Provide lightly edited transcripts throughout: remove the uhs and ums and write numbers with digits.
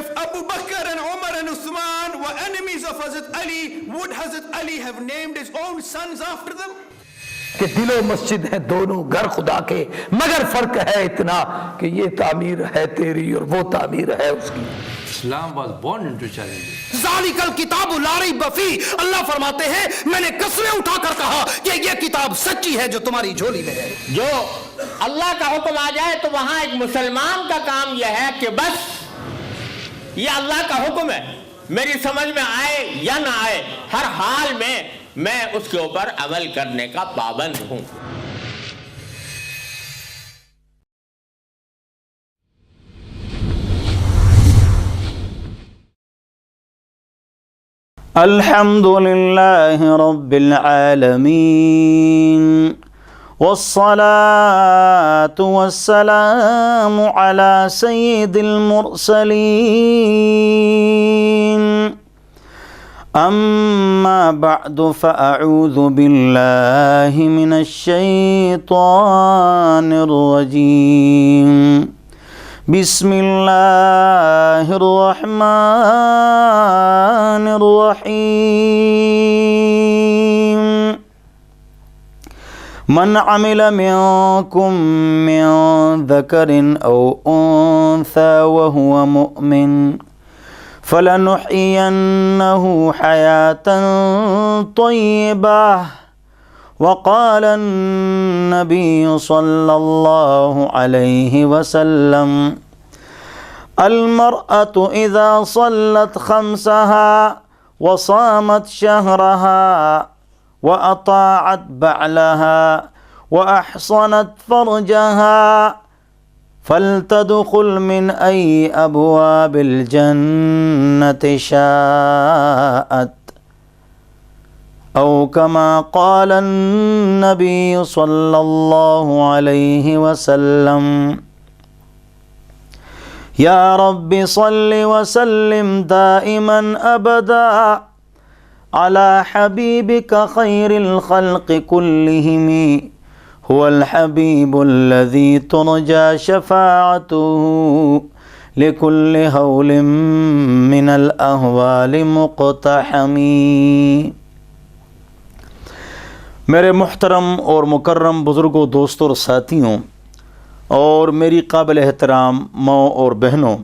If Abu Bakr and Umar and Uthman were enemies of Hazrat Ali, would Hazrat Ali have named his own sons after them? کہ دل و مسجد ہیں دونوں گھر خدا کے، مگر فرق ہے اتنا کہ یہ تعمیر ہے تیری اور وہ تعمیر ہے اس کی۔ Islam was born into challenges. ذالک الکتاب لا ریب فیہ، اللہ فرماتے ہیں میں نے قسمیں اٹھا کر کہا کہ یہ کتاب سچی ہے جو تمہاری جھولی میں ہے۔ جو اللہ کا حکم آ جائے تو وہاں ایک مسلمان کا کام یہ ہے کہ بس یہ اللہ کا حکم ہے، میری سمجھ میں آئے یا نہ آئے، ہر حال میں اس کے اوپر عمل کرنے کا پابند ہوں۔ الحمد للہ رب العالمین والصلاة والسلام على سید المرسلین اما بعد فاعوذ باللہ من الشیطان الرجیم بسم اللہ الرحمن الرحیم من عمل منکم من ذکر او انثى وهو مؤمن فلنحيينه حياة طيبة وقال النبي صلى الله عليه وسلم المرأة إذا صلت خمسها وصامت شهرها وأطاعت بعلها وأحصنت فرجها فلتدخل من أي أبواب الجنة شاءت أو كما قال النبي صلى الله عليه وسلم يا رب صل وسلم دائما أبدا على حبيبك خير الخلق كلهم هو الحبيب الذي ترجى شفاعته لكل هول من الأهوال مقتحم۔ میرے محترم اور مکرم بزرگوں، دوستوں اور ساتھیوں، اور میری قابل احترام ماؤں اور بہنوں،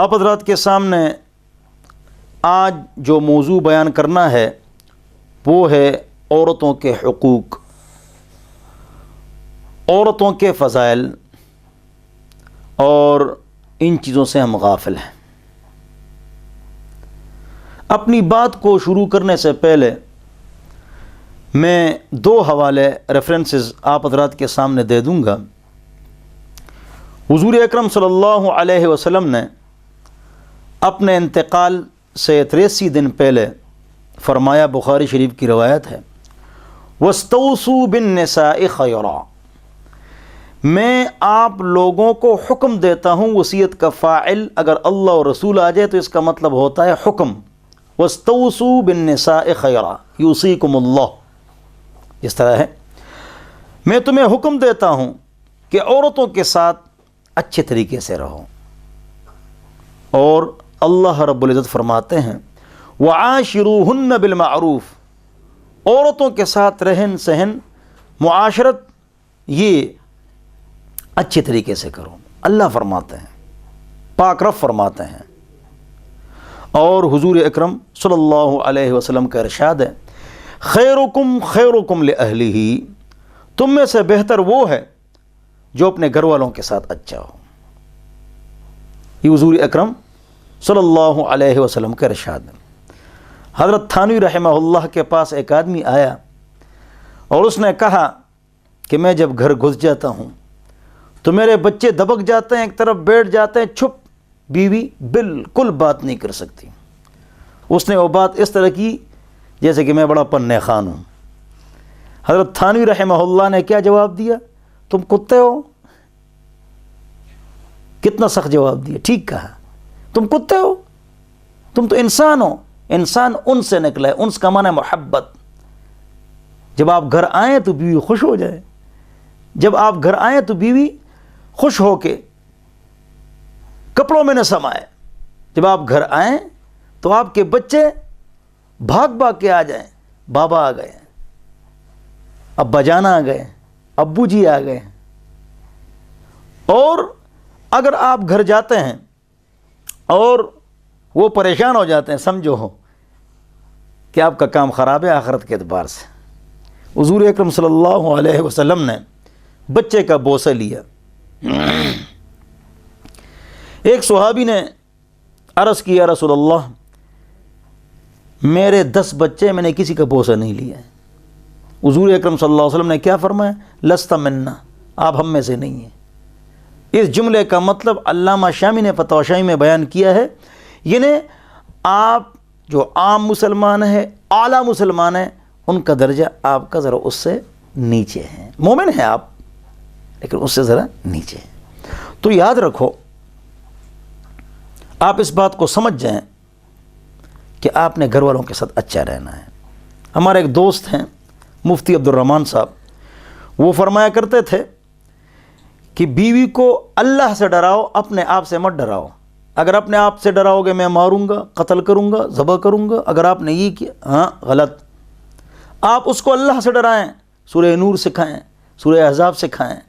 آپ حضرات کے سامنے آج جو موضوع بیان کرنا ہے وہ ہے عورتوں کے حقوق، عورتوں کے فضائل، اور ان چیزوں سے ہم غافل ہیں۔ اپنی بات کو شروع کرنے سے پہلے میں دو حوالے ریفرنسز آپ حضرات کے سامنے دے دوں گا۔ حضور اکرم صلی اللہ علیہ وسلم نے اپنے انتقال سے 83 دن پہلے فرمایا، بخاری شریف کی روایت ہے، وَاسْتَوْصُوا بِالنِّسَاءِ خَيْرًا، میں آپ لوگوں کو حکم دیتا ہوں، وصیت کا فاعل اگر اللہ اور رسول آ جائے تو اس کا مطلب ہوتا ہے حکم۔ وَاسْتَوْصُوا بِالنِّسَاءِ خَيْرًا يُوصِيكُمُ اللَّهُ، اس طرح ہے میں تمہیں حکم دیتا ہوں کہ عورتوں کے ساتھ اچھے طریقے سے رہو، اور اللہ رب العزت فرماتے ہیں وَعَاشِرُوهُنَّ بِالْمَعْرُوفِ، عورتوں کے ساتھ رہن سہن معاشرت یہ اچھے طریقے سے کرو، اللہ فرماتے ہیں، پاک رب فرماتے ہیں۔ اور حضور اکرم صلی اللہ علیہ وسلم کا ارشاد ہے خیرکم خیرکم لأہلہ، تم میں سے بہتر وہ ہے جو اپنے گھر والوں کے ساتھ اچھا ہو۔ یہ حضور اکرم صلی اللہ علیہ وسلم کا ارشاد ہے۔ حضرت تھانوی رحمہ اللہ کے پاس ایک آدمی آیا اور اس نے کہا کہ میں جب گھر گھس جاتا ہوں تو میرے بچے دبک جاتے ہیں، ایک طرف بیٹھ جاتے ہیں چھپ، بیوی بالکل بات نہیں کر سکتی۔ اس نے وہ بات اس طرح کی جیسے کہ میں بڑا پنے خان ہوں۔ حضرت تھانوی رحمہ اللہ نے کیا جواب دیا؟ تم کتے ہو؟ کتنا سخت جواب دیا، ٹھیک کہا، تم کتے ہو، تم تو انسان ہو۔ انسان ان سے نکلا ہے، انس کا معنی ہے محبت۔ جب آپ گھر آئیں تو بیوی خوش ہو جائے، جب آپ گھر آئیں تو بیوی خوش ہو کے کپڑوں میں نہ سمائے. جب آپ گھر آئیں تو آپ کے بچے بھاگ بھاگ کے آ جائیں, بابا آ گئے, ابا جان آ گئے, ابو جی آ گئے. اور اگر آپ گھر جاتے ہیں اور وہ پریشان ہو جاتے ہیں, سمجھو ہو کہ آپ کا کام خراب ہے آخرت کے اعتبار سے. حضور اکرم صلی اللہ علیہ وسلم نے بچے کا بوسہ لیا. ایک صحابی نے عرض کیا, یا رسول اللہ میرے 10 بچے, میں نے کسی کا بوسہ نہیں لیا. حضور اکرم صلی اللہ علیہ وسلم نے کیا فرمایا؟ لست منا, آپ ہم میں سے نہیں ہیں. اس جملے کا مطلب علامہ شامی نے فتاوی شامی میں بیان کیا ہے, یعنی آپ جو عام مسلمان ہیں, اعلیٰ مسلمان ہیں, ان کا درجہ آپ کا ذرا اس سے نیچے ہیں. مومن ہیں آپ لیکن اس سے ذرا نیچے ہیں. تو یاد رکھو, آپ اس بات کو سمجھ جائیں کہ آپ نے گھر والوں کے ساتھ اچھا رہنا ہے. ہمارے ایک دوست ہیں مفتی عبد الرحمن صاحب, وہ فرمایا کرتے تھے کہ بیوی کو اللہ سے ڈراؤ, اپنے آپ سے مت ڈراؤ. اگر اپنے آپ سے ڈراؤ گے میں ماروں گا, قتل کروں گا, ذبح کروں گا, اگر آپ نے یہ کیا, ہاں غلط. آپ اس کو اللہ سے ڈرائیں, سورہ نور سکھائیں, سورہ احزاب سکھائیں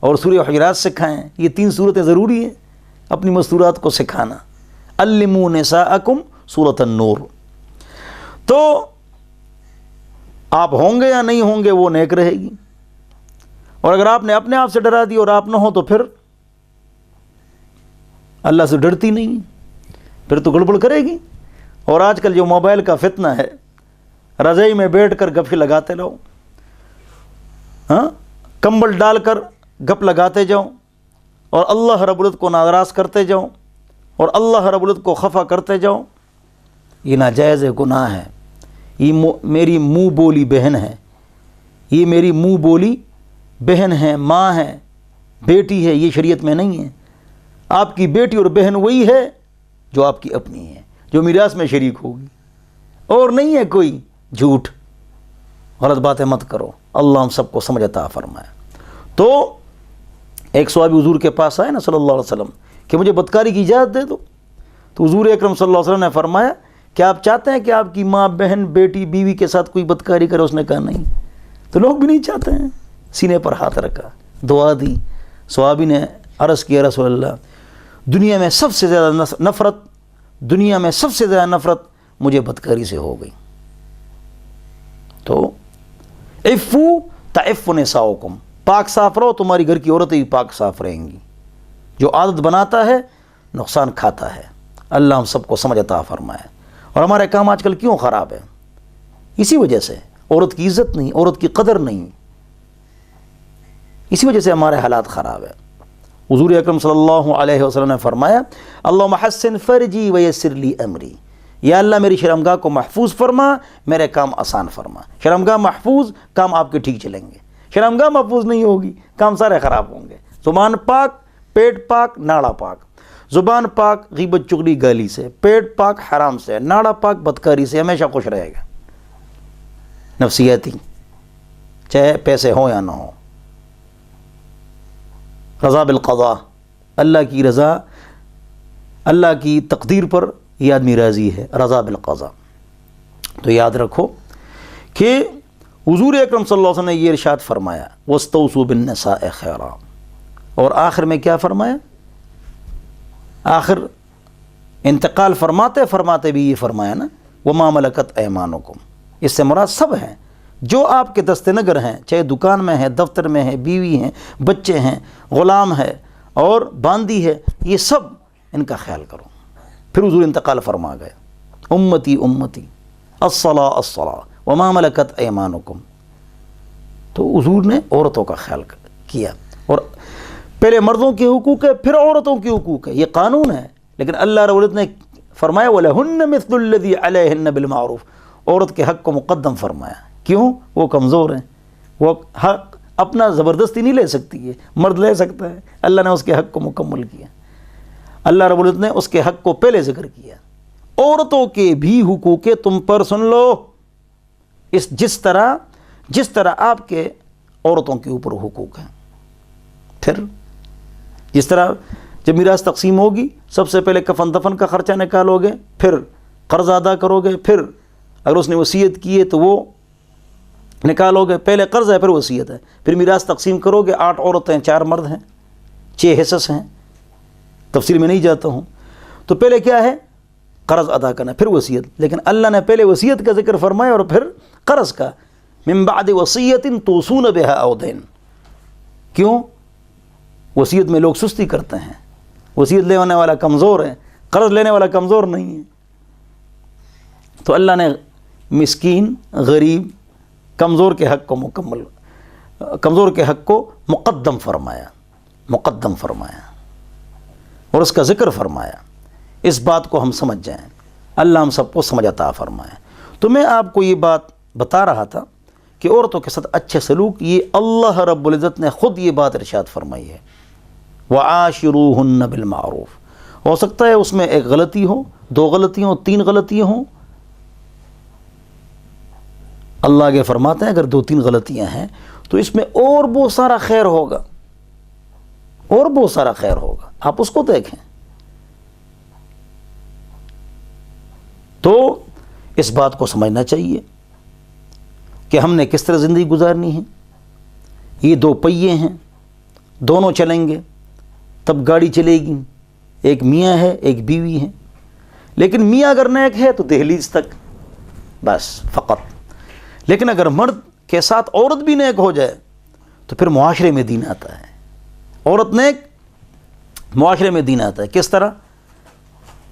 اور سورہ حجرات سکھائیں. یہ 3 صورتیں ضروری ہیں اپنی مستورات کو سکھانا. علموا نساءکم سورۃ النور. تو آپ ہوں گے یا نہیں ہوں گے وہ نیک رہے گی. اور اگر آپ نے اپنے آپ سے ڈرا دی اور آپ نہ ہو تو پھر اللہ سے ڈرتی نہیں, پھر تو گڑبڑ کرے گی. اور آج کل جو موبائل کا فتنہ ہے, رضائی میں بیٹھ کر گپ لگاتے رہو, ہاں کمبل ڈال کر گپ لگاتے جاؤ اور اللہ رب العزت کو ناراض کرتے جاؤ اور اللہ رب العزت کو خفا کرتے جاؤ. یہ ناجائز گناہ ہے. یہ میری منہ بولی بہن ہے, یہ میری منہ بولی بہن ہے, ماں ہے, بیٹی ہے. یہ شریعت میں نہیں ہے. آپ کی بیٹی اور بہن وہی ہے جو آپ کی اپنی ہے, جو میراث میں شریک ہوگی, اور نہیں ہے کوئی. جھوٹ غلط باتیں مت کرو. اللہ ہم سب کو سمجھ عطا فرمائے. تو ایک صحابی حضور کے پاس آئے نا صلی اللہ علیہ وسلم کہ مجھے بدکاری کی اجازت دے دو. تو حضور اکرم صلی اللہ علیہ وسلم نے فرمایا کہ آپ چاہتے ہیں کہ آپ کی ماں, بہن, بیٹی, بیوی کے ساتھ کوئی بدکاری کرے؟ اس نے کہا نہیں. تو لوگ بھی نہیں چاہتے ہیں. سینے پر ہاتھ رکھا, دعا دی. صحابی نے عرض کیا, رسول اللہ دنیا میں سب سے زیادہ نفرت مجھے بدکاری سے ہو گئی. تو عفو تعف نساؤکم, پاک صاف رہو, تمہاری گھر کی عورتیں بھی پاک صاف رہیں گی. جو عادت بناتا ہے نقصان کھاتا ہے. اللہ ہم سب کو سمجھ عطا فرمائے. اور ہمارے کام آج کل کیوں خراب ہے؟ اسی وجہ سے. عورت کی عزت نہیں, عورت کی قدر نہیں, اسی وجہ سے ہمارے حالات خراب ہیں. حضور اکرم صلی اللہ علیہ وسلم نے فرمایا, اللہم حسن فرجی ویسر لی امری, یا اللہ میری شرمگاہ کو محفوظ فرما, میرے کام آسان فرما. شرمگاہ محفوظ, کام آپ کے ٹھیک چلیں گے. شرمگاہ محفوظ نہیں ہوگی, کام سارے خراب ہوں گے. زبان پاک, پیٹ پاک, ناڑا پاک. زبان پاک غیبت چغلی گالی سے, پیٹ پاک حرام سے, ناڑا پاک بدکاری سے, ہمیشہ خوش رہے گا. نفسیاتی, چاہے پیسے ہوں یا نہ ہوں. رضا بالقضاء, اللہ کی رضا, اللہ کی تقدیر پر یہ آدمی راضی ہے. رضا بالقضاء. تو یاد رکھو کہ حضور اکرم صلی اللہ علیہ وسلم نے یہ ارشاد فرمایا, وَاسْتَوْصُوا بِالنِّسَاءِ خَيْرًا. اور آخر میں کیا فرمایا؟ آخر انتقال فرماتے بھی یہ فرمایا نا, وَمَا مَلَكَتْ أَيْمَانُكُمْ. اس سے مراد سب ہیں جو آپ کے دست نگر ہیں, چاہے دکان میں ہیں, دفتر میں ہیں, بیوی ہیں, بچے ہیں, غلام ہے اور باندی ہے, یہ سب ان کا خیال کرو. پھر حضور انتقال فرما گئے, امتی امتی الصلاۃ الصلاۃ وما ملکت ایمانکم. تو حضور نے عورتوں کا خیال کیا, اور پہلے مردوں کے حقوق ہے, پھر عورتوں کے حقوق ہے. یہ قانون ہے, لیکن اللہ رب العزت نے فرمایا وَلَهُنَّ مِثْلُ الَّذِي عَلَيْهِنَّ بِالْمَعْرُوفِ. عورت کے حق کو مقدم فرمایا. کیوں؟ وہ کمزور ہیں, وہ حق اپنا زبردستی نہیں لے سکتی ہے, مرد لے سکتا ہے. اللہ نے اس کے حق کو مکمل کیا. اللہ رب العزت نے اس کے حق کو پہلے ذکر کیا. عورتوں کے بھی حقوق تم پر سن لو, جس طرح آپ کے عورتوں کے اوپر حقوق ہیں. پھر جس طرح جب میراث تقسیم ہوگی سب سے پہلے کفن دفن کا خرچہ نکالو گے، پھر قرض ادا کرو گے، پھر اگر اس نے وصیت کی ہے تو وہ نکالو گے، پہلے قرض ہے پھر وصیت ہے، پھر میراث تقسیم کرو گے، 8 عورتیں 4 مرد ہیں، 6 حصص ہیں، تفصیل میں نہیں جاتا ہوں، تو پہلے کیا ہے؟ قرض ادا کرنا، پھر وصیت، لیکن اللہ نے پہلے وصیت کا ذکر فرمایا اور پھر قرض کا، من بعد وصیت توصون بها او دین۔ کیوں؟ وصیت میں لوگ سستی کرتے ہیں، وصیت لینے والا کمزور ہے، قرض لینے والا کمزور نہیں ہے، تو اللہ نے مسکین، غریب، کمزور کے حق کو کمزور کے حق کو مقدم فرمایا اور اس کا ذکر فرمایا۔ اس بات کو ہم سمجھ جائیں، اللہ ہم سب کو سمجھ عطا فرمائے۔ تو میں آپ کو یہ بات بتا رہا تھا کہ عورتوں کے ساتھ اچھے سلوک، یہ اللہ رب العزت نے خود یہ بات ارشاد فرمائی ہے، وَعَاشِرُوهُنَّ بِالْمَعْرُوفِ۔ ہو سکتا ہے اس میں ایک غلطی ہو، 2 غلطیاں ہوں، 3 غلطیاں ہوں، اللہ آگے فرماتے ہیں اگر 2-3 غلطیاں ہیں تو اس میں اور بہت سارا خیر ہوگا، اور بہت سارا خیر ہوگا، آپ اس کو دیکھیں۔ تو اس بات کو سمجھنا چاہیے کہ ہم نے کس طرح زندگی گزارنی ہے۔ یہ 2 پہیے ہیں، دونوں چلیں گے تب گاڑی چلے گی، ایک میاں ہے ایک بیوی ہے، لیکن میاں اگر نیک ہے تو دہلیز تک بس فقط، لیکن اگر مرد کے ساتھ عورت بھی نیک ہو جائے تو پھر معاشرے میں دین آتا ہے، عورت نیک معاشرے میں دین آتا ہے۔ کس طرح؟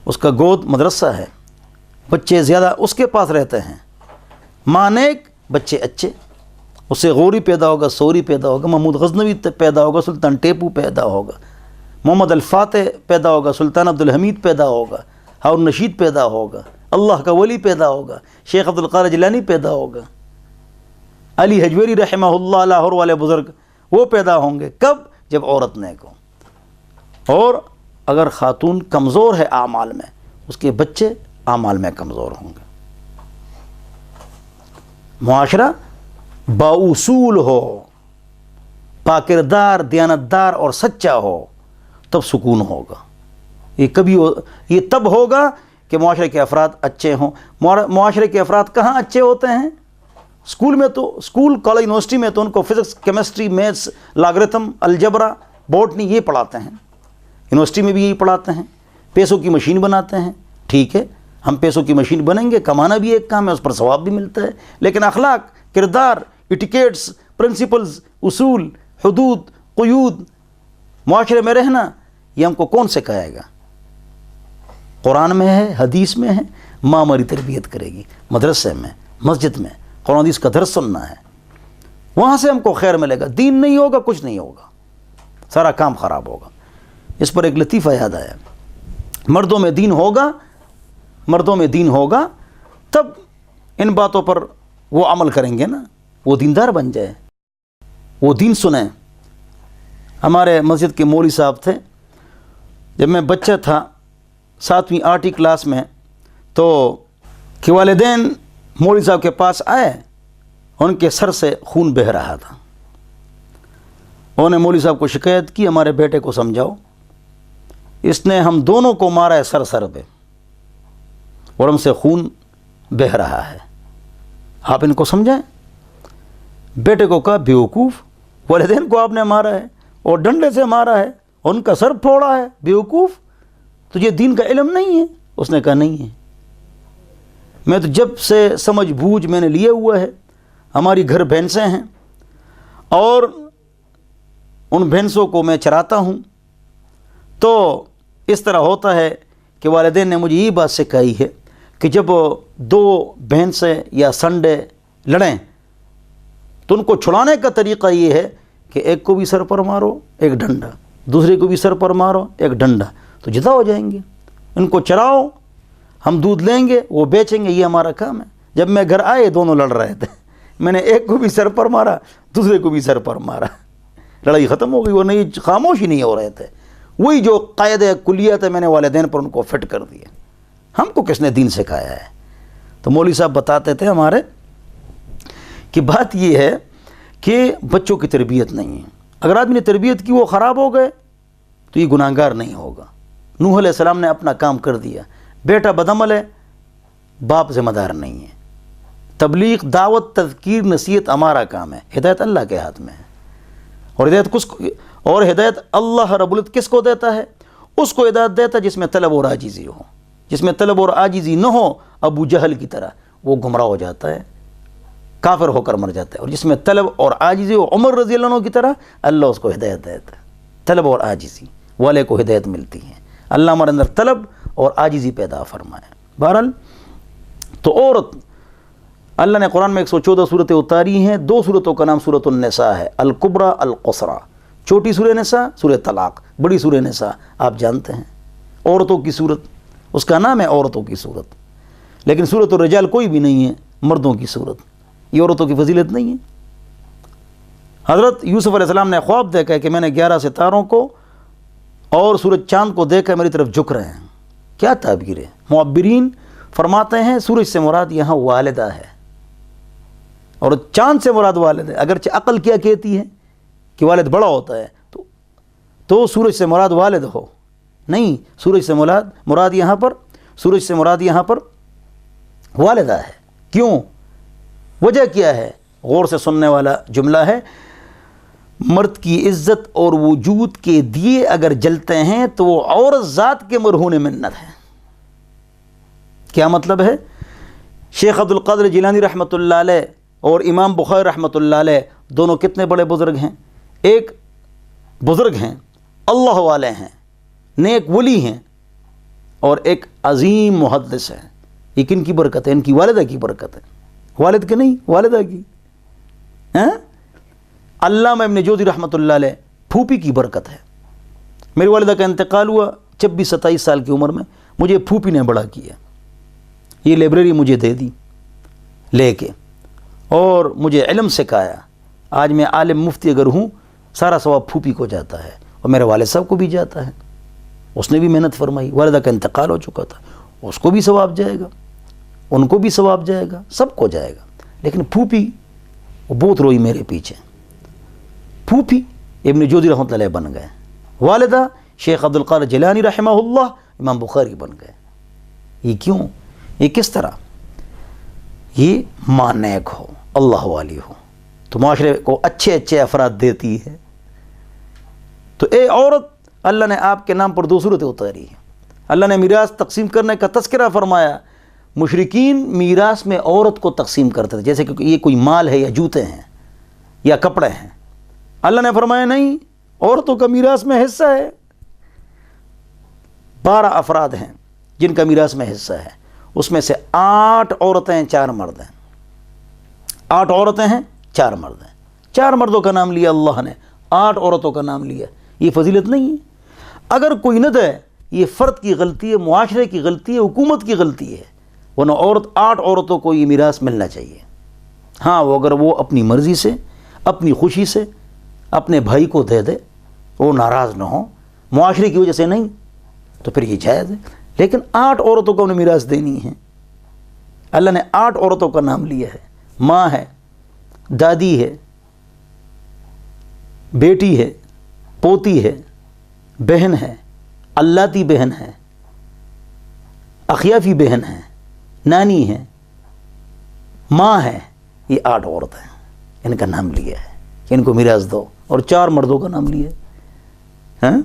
اس کا گود مدرسہ ہے، بچے زیادہ اس کے پاس رہتے ہیں، ماں نیک بچے اچھے، اس سے غوری پیدا ہوگا، سوری پیدا ہوگا، محمود غزنوی پیدا ہوگا، سلطان ٹیپو پیدا ہوگا، محمد الفاتح پیدا ہوگا، سلطان عبدالحمید پیدا ہوگا، ہارون رشید پیدا ہوگا، اللہ کا ولی پیدا ہوگا، شیخ عبدالقادر جیلانی پیدا ہوگا، علی حجویری رحمہ اللہ لاہور والے بزرگ وہ پیدا ہوں گے۔ کب؟ جب عورت نیک ہو۔ اور اگر خاتون کمزور ہے اعمال میں، اس کے بچے اعمال میں کمزور ہوں گے۔ معاشرہ بااصول ہو، پاکردار، دیانتدار اور سچا ہو، تب سکون ہوگا۔ یہ تب ہوگا کہ معاشرے کے افراد اچھے ہوں۔ معاشرے کے افراد کہاں اچھے ہوتے ہیں؟ اسکول میں تو، اسکول کالج یونیورسٹی میں تو ان کو physics, chemistry, maths, logarithm, algebra, botany یہ پڑھاتے ہیں، یونیورسٹی میں بھی یہی پڑھاتے ہیں، پیسوں کی مشین بناتے ہیں۔ ٹھیک ہے، ہم پیسوں کی مشین بنیں گے، کمانا بھی ایک کام ہے، اس پر ثواب بھی ملتا ہے، لیکن اخلاق، کردار، ایٹیکیٹس، پرنسپلز، اصول، حدود، قیود، معاشرے میں رہنا، یہ ہم کو کون سکھائے گا؟ قرآن میں ہے، حدیث میں ہے، ماں ہماری تربیت کرے گی، مدرسے میں، مسجد میں قرآن حدیث کا درس سننا ہے، وہاں سے ہم کو خیر ملے گا۔ دین نہیں ہوگا کچھ نہیں ہوگا، سارا کام خراب ہوگا۔ اس پر ایک لطیفہ یاد آیا، مردوں میں دین ہوگا تب ان باتوں پر وہ عمل کریں گے نا، وہ دیندار بن جائے، وہ دین سنیں۔ ہمارے مسجد کے مولوی صاحب تھے، جب میں بچہ تھا 7ویں 8ویں کلاس میں، تو کہ والدین مولوی صاحب کے پاس آئے، ان کے سر سے خون بہہ رہا تھا، انہوں نے مولوی صاحب کو شکایت کی، ہمارے بیٹے کو سمجھاؤ، اس نے ہم دونوں کو مارا ہے سر پہ اور ہم سے خون بہہ رہا ہے، آپ ان کو سمجھائیں۔ بیٹے کو کہا بیوقوف، والدین کو آپ نے مارا ہے اور ڈنڈے سے مارا ہے، ان کا سر پھوڑا ہے، بیوقوف، تجھے دین کا علم نہیں ہے؟ اس نے کہا نہیں ہے، میں تو جب سے سمجھ بوجھ میں نے لیے ہوا ہے، ہماری گھر بھینسیں ہیں اور ان بھینسوں کو میں چراتا ہوں، تو اس طرح ہوتا ہے کہ والدین نے مجھے یہ بات سکھائی ہے کہ جب 2 بھینسیں یا سنڈے لڑیں تو ان کو چھڑانے کا طریقہ یہ ہے کہ ایک کو بھی سر پر مارو ایک ڈنڈا، دوسرے کو بھی سر پر مارو ایک ڈنڈا، تو جدا ہو جائیں گے۔ ان کو چراؤ، ہم دودھ لیں گے، وہ بیچیں گے، یہ ہمارا کام ہے۔ جب میں گھر آئے دونوں لڑ رہے تھے، میں نے ایک کو بھی سر پر مارا، دوسرے کو بھی سر پر مارا، لڑائی ختم ہو گئی، وہ نہیں، خاموش ہی نہیں ہو رہے تھے۔ وہی جو قاعدہ کلیت ہے میں نے والدین پر ان کو فٹ کر دیا۔ ہم کو کس نے دین سکھایا ہے؟ تو مولوی صاحب بتاتے تھے ہمارے کہ بات یہ ہے کہ بچوں کی تربیت نہیں ہے، اگر آدمی نے تربیت کی وہ خراب ہو گئے، تو یہ گناہگار نہیں ہوگا۔ نوح علیہ السلام نے اپنا کام کر دیا، بیٹا بدعمل ہے، باپ ذمہ دار نہیں ہے۔ تبلیغ، دعوت، تذکیر، نصیحت ہمارا کام ہے، ہدایت اللہ کے ہاتھ میں ہے۔ اور ہدایت اللہ رب العزت کس کو دیتا ہے؟ اس کو ہدایت دیتا ہے جس میں طلب اور عاجزی ہو۔ جس میں طلب اور عاجزی نہ ہو، ابو جہل کی طرح وہ گمراہ ہو جاتا ہے، کافر ہو کر مر جاتا ہے۔ اور جس میں طلب اور عاجزی ہو، عمر رضی اللہ عنہ کی طرح، اللہ اس کو ہدایت دیتا ہے۔ طلب اور عاجزی والے کو ہدایت ملتی ہے۔ اللہ ہمارے اندر طلب اور عاجزی پیدا فرمائے۔ بہرحال تو عورت، اللہ نے قرآن میں 114 صورتیں اتاری ہیں، 2 صورتوں کا نام سورۃ النساء ہے، الکبریٰ القصریٰ۔ چھوٹی سورہ نساء، سورہ طلاق، بڑی سورہ نساء آپ جانتے ہیں، عورتوں کی صورت، اس کا نام ہے عورتوں کی صورت۔ لیکن سورۃ الرجال کوئی بھی نہیں ہے، مردوں کی صورت، یہ عورتوں کی فضیلت نہیں ہے۔ حضرت یوسف علیہ السلام نے خواب دیکھا ہے کہ میں نے 11 ستاروں کو اور سورج چاند کو دیکھ کر میری طرف جھک رہے ہیں۔ کیا تعبیر ہے؟ معبرین فرماتے ہیں سورج سے مراد یہاں والدہ ہے اور چاند سے مراد والد ہے۔ اگرچہ عقل کیا کہتی ہے کہ والد بڑا ہوتا ہے، تو سورج سے مراد والد ہو، نہیں، سورج سے مراد یہاں پر والدہ ہے۔ کیوں؟ وجہ کیا ہے؟ غور سے سننے والا جملہ ہے، مرد کی عزت اور وجود کے دیے اگر جلتے ہیں تو وہ عورت ذات کے مرہون منت ہے۔ کیا مطلب ہے؟ شیخ عبد القادر جیلانی رحمۃ اللہ علیہ اور امام بخاری رحمۃ اللہ علیہ دونوں کتنے بڑے بزرگ ہیں؟ ایک بزرگ ہیں، اللہ والے ہیں، نیک ولی ہیں، اور ایک عظیم محدث ہے۔ یہ کن کی برکت ہے؟ ان کی والدہ کی برکت ہے، والد کے نہیں، والدہ کی۔ علامہ ابن جوزی رحمۃ اللہ علیہ پھوپھی کی برکت ہے۔ میری والدہ کا انتقال ہوا 26-27 سال کی عمر میں، مجھے پھوپھی نے بڑا کیا، یہ لائبریری مجھے دے دی لے کے، اور مجھے علم سکھایا۔ آج میں عالم مفتی اگر ہوں، سارا ثواب پھوپھی کو جاتا ہے، اور میرے والد صاحب کو بھی جاتا ہے، اس نے بھی محنت فرمائی۔ والدہ کا انتقال ہو چکا تھا، اس کو بھی ثواب جائے گا، ان کو بھی ثواب جائے گا، سب کو جائے گا۔ لیکن پھوپھی وہ بہت روئی میرے پیچھے، پھوپھی ابن جوزی رحمۃ اللہ علیہ بن گئے، والدہ شیخ عبد القادر جیلانی رحمہ اللہ امام بخاری بن گئے۔ یہ کیوں؟ یہ کس طرح؟ یہ ماں نیک ہو، اللہ والی ہو، تو معاشرے کو اچھے اچھے افراد دیتی ہے۔ تو اے عورت، اللہ نے آپ کے نام پر 2 صورتیں اتاری ہیں۔ اللہ نے میراث تقسیم کرنے کا تذکرہ فرمایا۔ مشرکین میراث میں عورت کو تقسیم کرتے تھے، جیسے کہ یہ کوئی مال ہے یا جوتے ہیں یا کپڑے ہیں۔ اللہ نے فرمایا نہیں، عورتوں کا میراث میں حصہ ہے۔ 12 افراد ہیں جن کا میراث میں حصہ ہے، اس میں سے 8 عورتیں ہیں، 4 مرد ہیں۔ 8 عورتیں ہیں، 4 مرد ہیں۔ 4 مردوں کا نام لیا اللہ نے، 8 عورتوں کا نام لیا۔ یہ فضیلت نہیں ہے؟ اگر کوئی نہ دے، یہ فرد کی غلطی ہے، معاشرے کی غلطی ہے، حکومت کی غلطی ہے، ورنہ 8 عورتوں کو یہ میراث ملنا چاہیے۔ ہاں، اگر وہ اپنی مرضی سے، اپنی خوشی سے اپنے بھائی کو دے دے، وہ ناراض نہ ہو، معاشرے کی وجہ سے نہیں، تو پھر یہ جائز ہے۔ لیکن 8 عورتوں کو انہیں میراث دینی ہے۔ اللہ نے 8 عورتوں کا نام لیا ہے، ماں ہے، دادی ہے، بیٹی ہے، پوتی ہے، بہن ہے، اللاتی بہن ہے، اخیافی بہن ہے، نانی ہے، ماں ہے۔ یہ 8 عورتیں، ان کا نام لیا ہے، ان کو میراث دو، اور 4 مردوں کا نام لیا ہے۔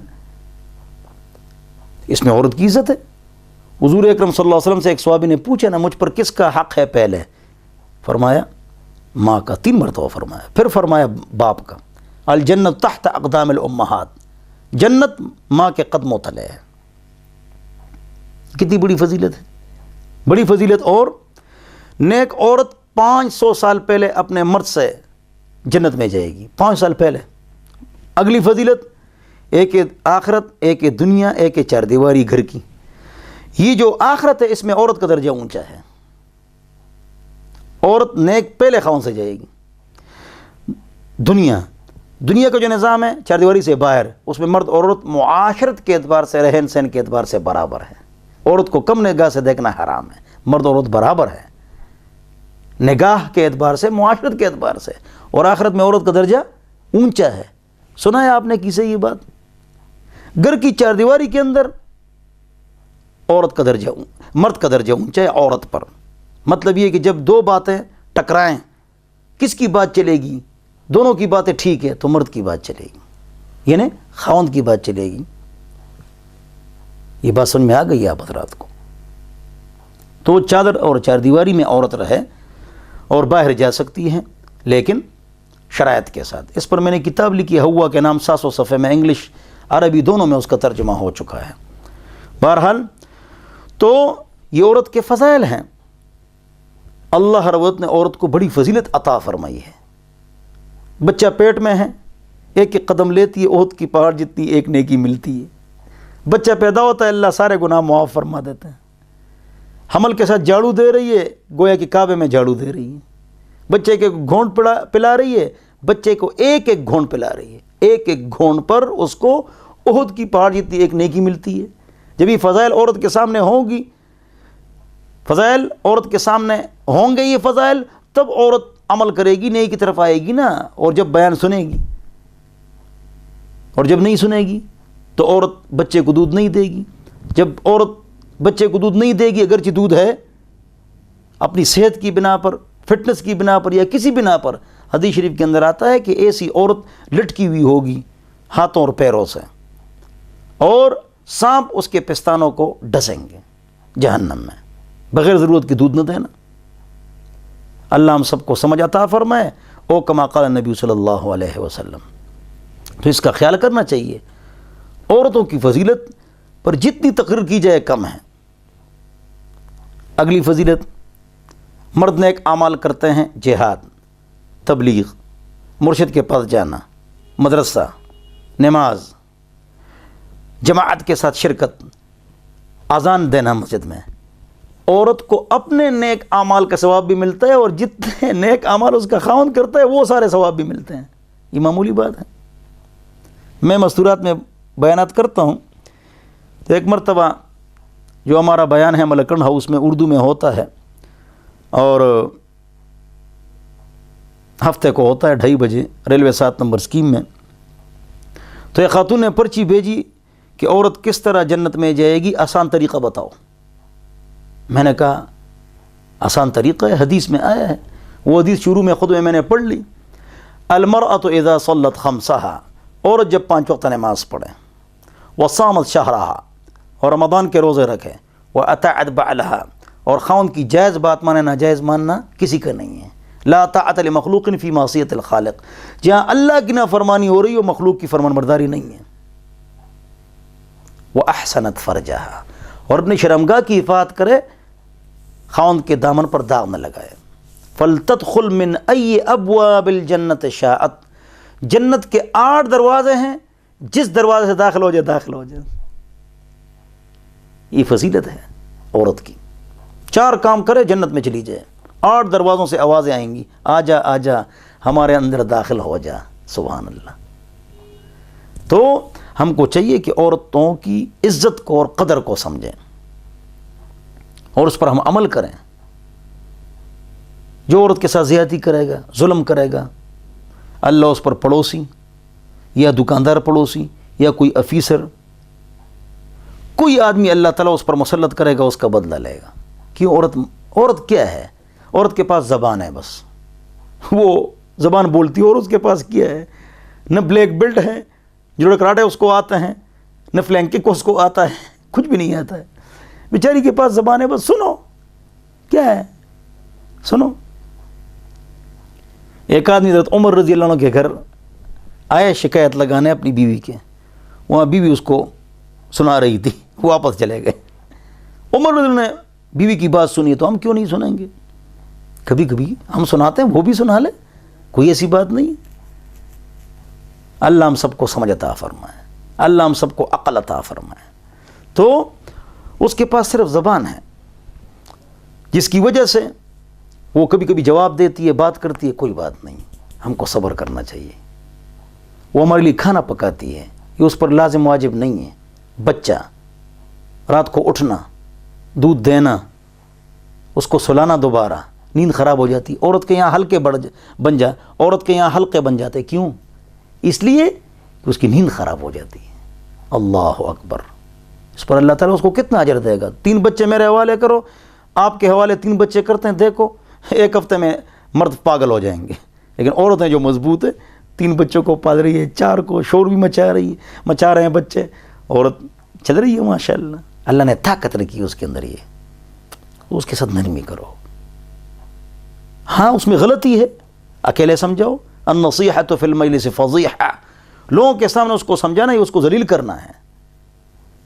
اس میں عورت کی عزت ہے۔ حضور اکرم صلی اللہ علیہ وسلم سے ایک صحابی نے پوچھا نا، مجھ پر کس کا حق ہے پہلے؟ فرمایا ماں کا، 3 مرتبہ فرمایا، پھر فرمایا باپ کا۔ الجنت تحت اقدام الامہات، جنت ماں کے قدموں تلے ہے۔ کتنی بڑی فضیلت ہے، بڑی فضیلت۔ اور نیک عورت 500 سال پہلے اپنے مرد سے جنت میں جائے گی، 5 سال پہلے۔ اگلی فضیلت، ایک آخرت، ایک دنیا، ایک 4 دیواری گھر کی۔ یہ جو آخرت ہے، اس میں عورت کا درجہ اونچا ہے۔ عورت نیک پہلے خاون سے جائے گی۔ دنیا کا جو نظام ہے 4 دیواری سے باہر، اس میں مرد اور عورت معاشرت کے اعتبار سے، رہن سہن کے اعتبار سے برابر ہے۔ عورت کو کم نگاہ سے دیکھنا حرام ہے، مرد اور عورت برابر ہے نگاہ کے اعتبار سے، معاشرت کے اعتبار سے، اور آخرت میں عورت کا درجہ اونچا ہے۔ سنا ہے آپ نے کسی یہ بات؟ گھر کی چار دیواری کے اندر عورت کا درجہ، مرد کا درجہ اونچا ہے عورت پر. مطلب یہ کہ جب دو باتیں ٹکرائیں کس کی بات چلے گی؟ دونوں کی باتیں ٹھیک ہے تو مرد کی بات چلے گی، یعنی خاوند کی بات چلے گی. یہ بات سمجھ میں آ گئی آپ حضرات کو؟ تو چادر اور چار دیواری میں عورت رہے اور باہر جا سکتی ہے لیکن شرائط کے ساتھ. اس پر میں نے کتاب لکھی ہوا کے نام 700 صفحے میں، انگلش عربی دونوں میں اس کا ترجمہ ہو چکا ہے. بہرحال تو یہ عورت کے فضائل ہیں. اللہ رب العزت نے عورت کو بڑی فضیلت عطا فرمائی ہے. بچہ پیٹ میں ہے، ایک ایک قدم لیتی ہے احد کی پہاڑ جتنی ایک نیکی ملتی ہے. بچہ پیدا ہوتا ہے اللہ سارے گناہ معاف فرما دیتے ہیں. حمل کے ساتھ جھاڑو دے رہی ہے گویا کہ کعبے میں جھاڑو دے رہی ہے. بچے کے گھونٹ پلا رہی ہے، بچے کو ایک ایک گھونٹ پلا رہی ہے. ایک ایک گھونٹ پر اس کو احد کی پہاڑ جتنی ایک نیکی ملتی ہے. جب یہ فضائل عورت کے سامنے ہوں گی، فضائل عورت کے سامنے ہوں گے یہ فضائل، تب عورت عمل کرے گی، نیکی کی طرف آئے گی نا. اور جب بیان سنے گی اور جب نہیں سنے گی تو عورت بچے کو دودھ نہیں دے گی. جب عورت بچے کو دودھ نہیں دے گی، اگرچہ دودھ ہے، اپنی صحت کی بنا پر، فٹنس کی بنا پر یا کسی بنا پر، حدیث شریف کے اندر آتا ہے کہ ایسی عورت لٹکی ہوئی ہوگی ہاتھوں اور پیروں سے، اور سانپ اس کے پستانوں کو ڈسیں گے جہنم میں، بغیر ضرورت کی دودھ نہ دینا. اللہ ہم سب کو سمجھ عطا فرمائے. او کما قال نبی صلی اللہ علیہ وسلم. تو اس کا خیال کرنا چاہیے. عورتوں کی فضیلت پر جتنی تقریر کی جائے کم ہے. اگلی فضیلت، مرد نیک اعمال کرتے ہیں، جہاد، تبلیغ، مرشد کے پاس جانا، مدرسہ، نماز، جماعت کے ساتھ شرکت، اذان دینا مسجد میں. عورت کو اپنے نیک اعمال کا ثواب بھی ملتا ہے اور جتنے نیک اعمال اس کا خاوند کرتا ہے وہ سارے ثواب بھی ملتے ہیں. یہ معمولی بات ہے. میں مستورات میں بیانات کرتا ہوں تو ایک مرتبہ جو ہمارا بیان ہے ملکنڈ ہاؤس میں اردو میں ہوتا ہے اور ہفتے کو ہوتا ہے 2:30 بجے ریلوے 7 نمبر اسکیم میں. تو ایک خاتون نے پرچی بھیجی کہ عورت کس طرح جنت میں جائے گی، آسان طریقہ بتاؤ. میں نے کہا آسان طریقہ ہے، حدیث میں آیا ہے. وہ حدیث شروع میں خود میں نے پڑھ لی. المرأة اذا صلت خمسها، عورت جب 5 وقت نماز پڑھے، وصامت شہرها، اور رمضان کے روزے رکھے، واطاعت بعلها، اور خاوند کی جائز بات مانے، ناجائز ماننا کسی کا نہیں ہے. لا طاعت لمخلوق فی معصیت الخالق، جہاں اللہ کی نافرمانی ہو رہی ہو مخلوق کی فرمان برداری نہیں ہے. واحسنت فرجها، اور اپنی شرمگاہ کی حفاظت کرے، خاوند کے دامن پر داغ نہ لگائے. فلتدخل من ای ابواب الجنت شاءت، جنت کے 8 دروازے ہیں، جس دروازے سے داخل ہو جائے داخل ہو جائے. یہ فضیلت ہے عورت کی. 4 کام کرے جنت میں چلی جائے. 8 دروازوں سے آوازیں آئیں گی، آ جا آ جا، ہمارے اندر داخل ہو جا. سبحان اللہ. تو ہم کو چاہیے کہ عورتوں کی عزت کو اور قدر کو سمجھیں اور اس پر ہم عمل کریں. جو عورت کے ساتھ زیادتی کرے گا، ظلم کرے گا، اللہ اس پر پڑوسی یا دکاندار پڑوسی یا کوئی افیسر، کوئی آدمی اللہ تعالیٰ اس پر مسلط کرے گا، اس کا بدلہ لے گا. کیوں؟ عورت کیا ہے؟ عورت کے پاس زبان ہے، بس وہ زبان بولتی ہے. اور اس کے پاس کیا ہے؟ نہ بلیک بیلٹ ہے، جوڑے کراٹے اس کو آتے ہیں، نہ فلینک کک اس کو آتا ہے، کچھ بھی نہیں آتا ہے. بیچاری کے پاس زبان ہے، بس سنو کیا ہے، سنو. ایک آدمی حضرت عمر رضی اللہ عنہ کے گھر آئے شکایت لگانے اپنی بیوی کے. وہاں بیوی اس کو سنا رہی تھی، واپس چلے گئے. عمر رضی اللہ عنہ نے بیوی کی بات سنی تو ہم کیوں نہیں سنیں گے؟ کبھی کبھی ہم سناتے ہیں، وہ بھی سنا لے، کوئی ایسی بات نہیں. اللہ ہم سب کو سمجھ عطا فرمائے، اللہ ہم سب کو عقل عطا فرمائے. تو اس کے پاس صرف زبان ہے جس کی وجہ سے وہ کبھی کبھی جواب دیتی ہے، بات کرتی ہے، کوئی بات نہیں، ہم کو صبر کرنا چاہیے. وہ ہمارے لیے کھانا پکاتی ہے، یہ اس پر لازم واجب نہیں ہے. بچہ، رات کو اٹھنا، دودھ دینا، اس کو سلانا، دوبارہ نیند خراب ہو جاتی. عورت کے یہاں حلقے بن جا، عورت کے یہاں حلقے بن جاتے. کیوں؟ اس لیے کہ اس کی نیند خراب ہو جاتی ہے. اللہ اکبر. اس پر اللہ تعالیٰ اس کو کتنا اجر دے گا. 3 بچے میرے حوالے کرو, آپ کے حوالے 3 بچے کرتے ہیں, دیکھو 1 ہفتے میں مرد پاگل ہو جائیں گے. لیکن عورتیں جو مضبوط ہے 3 بچوں کو پال رہی ہے, 4 کو شور بھی مچا رہے ہیں بچے, عورت چل رہی ہے ماشاء اللہ. اللہ نے طاقت رکھی اس کے اندر, یہ اس کے ساتھ نرمی کرو. ہاں اس میں غلطی ہے, اکیلے سمجھاؤ. النصیحۃ فی المجلس فضیحہ, لوگوں کے سامنے اس کو سمجھانا ہے, اس کو ذلیل کرنا ہے.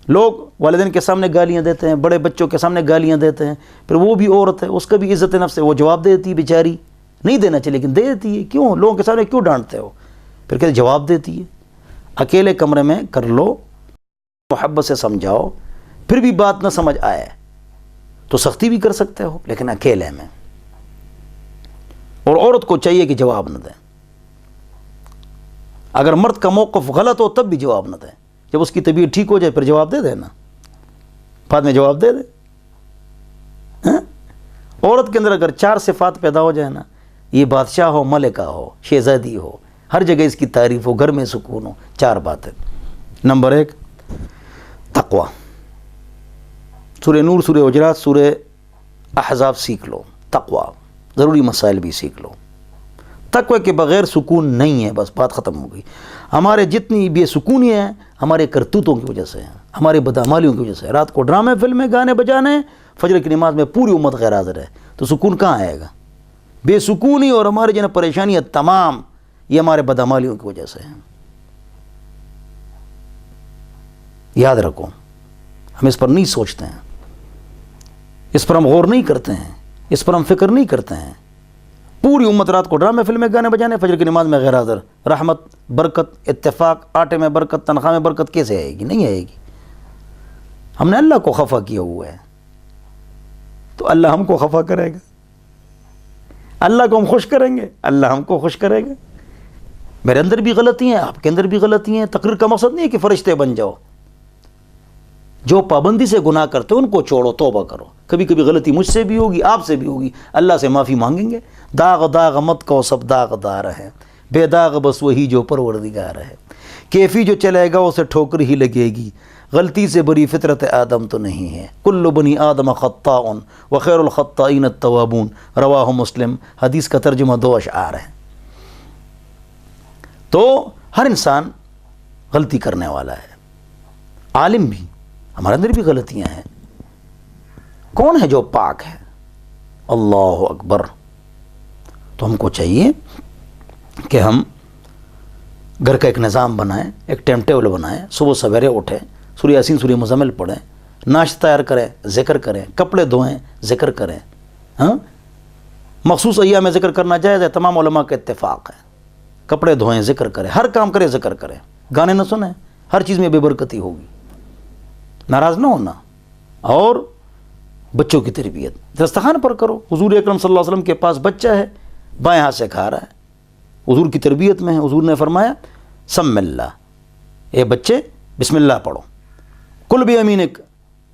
لوگ والدین کے سامنے گالیاں دیتے ہیں, بڑے بچوں کے سامنے گالیاں دیتے ہیں, پھر وہ بھی عورت ہے, اس کا بھی عزت نفس ہے, وہ جواب دے دیتی ہے بیچاری. نہیں دینا چاہیے لیکن دے دیتی ہے. کیوں لوگوں کے سامنے کیوں ڈانٹتے ہو؟ پھر کہتے جواب دیتی ہے. اکیلے کمرے میں کر لو, محبت سے سمجھاؤ. پھر بھی بات نہ سمجھ آئے تو سختی بھی کر سکتے ہو, لیکن اکیلے میں. اور عورت کو چاہیے کہ جواب نہ دیں. اگر مرد کا موقف غلط ہو تب بھی جواب نہ دیں. جب اس کی طبیعت ٹھیک ہو جائے پھر جواب دے دینا, بعد میں جواب دے دے. عورت کے اندر اگر 4 صفات پیدا ہو جائے نا, یہ بادشاہ ہو, ملکہ ہو, شہزادی ہو, ہر جگہ اس کی تعریف ہو, گھر میں سکون ہو. 4 باتیں. نمبر 1 تقوی. سورہ نور, سورہ حجرات, سورہ احزاب سیکھ لو. تقوی, ضروری مسائل بھی سیکھ لو. تقوی کے بغیر سکون نہیں ہے, بس بات ختم ہو گئی. ہمارے جتنی بے سکونی ہیں ہمارے کرتوتوں کی وجہ سے ہیں, ہمارے بدعمالیوں کی وجہ سے. رات کو ڈرامے فلمیں گانے بجانے, فجر کی نماز میں پوری امت غیر حاضر ہے, تو سکون کہاں آئے گا؟ بے سکونی اور ہمارے جنہیں پریشانیاں تمام یہ ہمارے بدعمالیوں کی وجہ سے ہیں. یاد رکھو, ہم اس پر نہیں سوچتے ہیں, اس پر ہم غور نہیں کرتے ہیں, اس پر ہم فکر نہیں کرتے ہیں. پوری امت رات کو ڈرامے فلمیں گانے بجانے, فجر کی نماز میں غیر حاضر. رحمت, برکت, اتفاق, آٹے میں برکت, تنخواہ میں برکت کیسے آئے گی؟ نہیں آئے گی. ہم نے اللہ کو خفا کیا ہوا ہے, تو اللہ ہم کو خفا کرے گا. اللہ کو ہم خوش کریں گے, اللہ ہم کو خوش کرے گا. میرے اندر بھی غلطی ہیں, آپ کے اندر بھی غلطی ہیں. تقریر کا مقصد نہیں ہے کہ فرشتے بن جاؤ. جو پابندی سے گناہ کرتے ان کو چھوڑو, توبہ کرو. کبھی کبھی غلطی مجھ سے بھی ہوگی, آپ سے بھی ہوگی, اللہ سے معافی مانگیں گے. داغ داغ مت کو, سب داغ دار ہے, بے داغ بس وہی جو پروردگار ہے. کیفی جو چلے گا اسے ٹھوکر ہی لگے گی, غلطی سے بری فطرت آدم تو نہیں ہے. کل بنی آدم خطاء وخیر الخطائین التوابون, رواہ مسلم. حدیث کا ترجمہ 2 اشعار ہیں. تو ہر انسان غلطی کرنے والا ہے, عالم بھی. ہمارے اندر بھی غلطیاں ہیں. کون ہے جو پاک ہے؟ اللہ اکبر. تو ہم کو چاہیے کہ ہم گھر کا ایک نظام بنائیں, ایک ٹائم ٹیبل بنائیں. صبح سویرے اٹھیں, سورہ یاسین, سورہ مزمل پڑھیں, ناشتہ تیار کریں, ذکر کریں, کپڑے دھوئیں, ذکر کریں. ہاں, مخصوص ایام میں ذکر کرنا جائز ہے, تمام علماء کا اتفاق ہے. کپڑے دھوئیں, ذکر کریں, ہر کام کریں, ذکر کریں. گانے نہ سنیں, ہر چیز میں بے برکتی ہوگی. ناراض نہ ہونا. اور بچوں کی تربیت دسترخوان پر کرو. حضور اکرم صلی اللہ علیہ وسلم کے پاس بچہ ہے, بائیں ہاتھ سے کھا رہا ہے, حضور کی تربیت میں ہے. حضور نے فرمایا سم اللہ, اے بچے بسم اللہ پڑھو. کل بیمینک,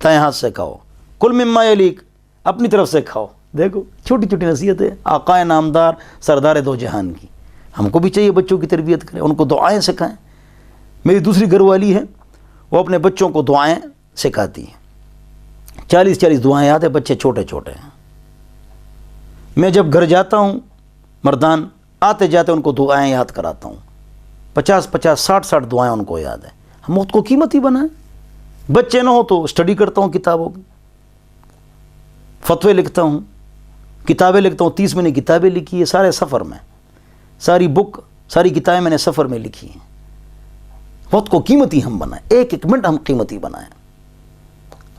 دائیں ہاتھ سے کھاؤ. کل مما یلیک, اپنی طرف سے کھاؤ. دیکھو چھوٹی چھوٹی نصیحت ہے آقائے نامدار سردار 2 جہان کی. ہم کو بھی چاہیے بچوں کی تربیت کریں, ان کو دعائیں سکھائیں. میری دوسری گھر والی ہے, وہ اپنے بچوں کو دعائیں سکھاتی ہیں. 40 دعائیں یاد ہے, بچے چھوٹے چھوٹے ہیں. میں جب گھر جاتا ہوں, مردان آتے جاتے ان کو دعائیں یاد کراتا ہوں. 50 60 دعائیں ان کو یاد ہیں. ہم وقت کو قیمتی بنائیں. بچے نہ ہو تو اسٹڈی کرتا ہوں کتابوں کی, فتوے لکھتا ہوں, کتابیں لکھتا ہوں. 30 میں نے کتابیں لکھی ہے سارے سفر میں, ساری بک ساری کتابیں میں نے سفر میں لکھی ہیں. وقت کو قیمتی ہم بنائیں, ایک ایک منٹ ہم قیمتی بنائیں.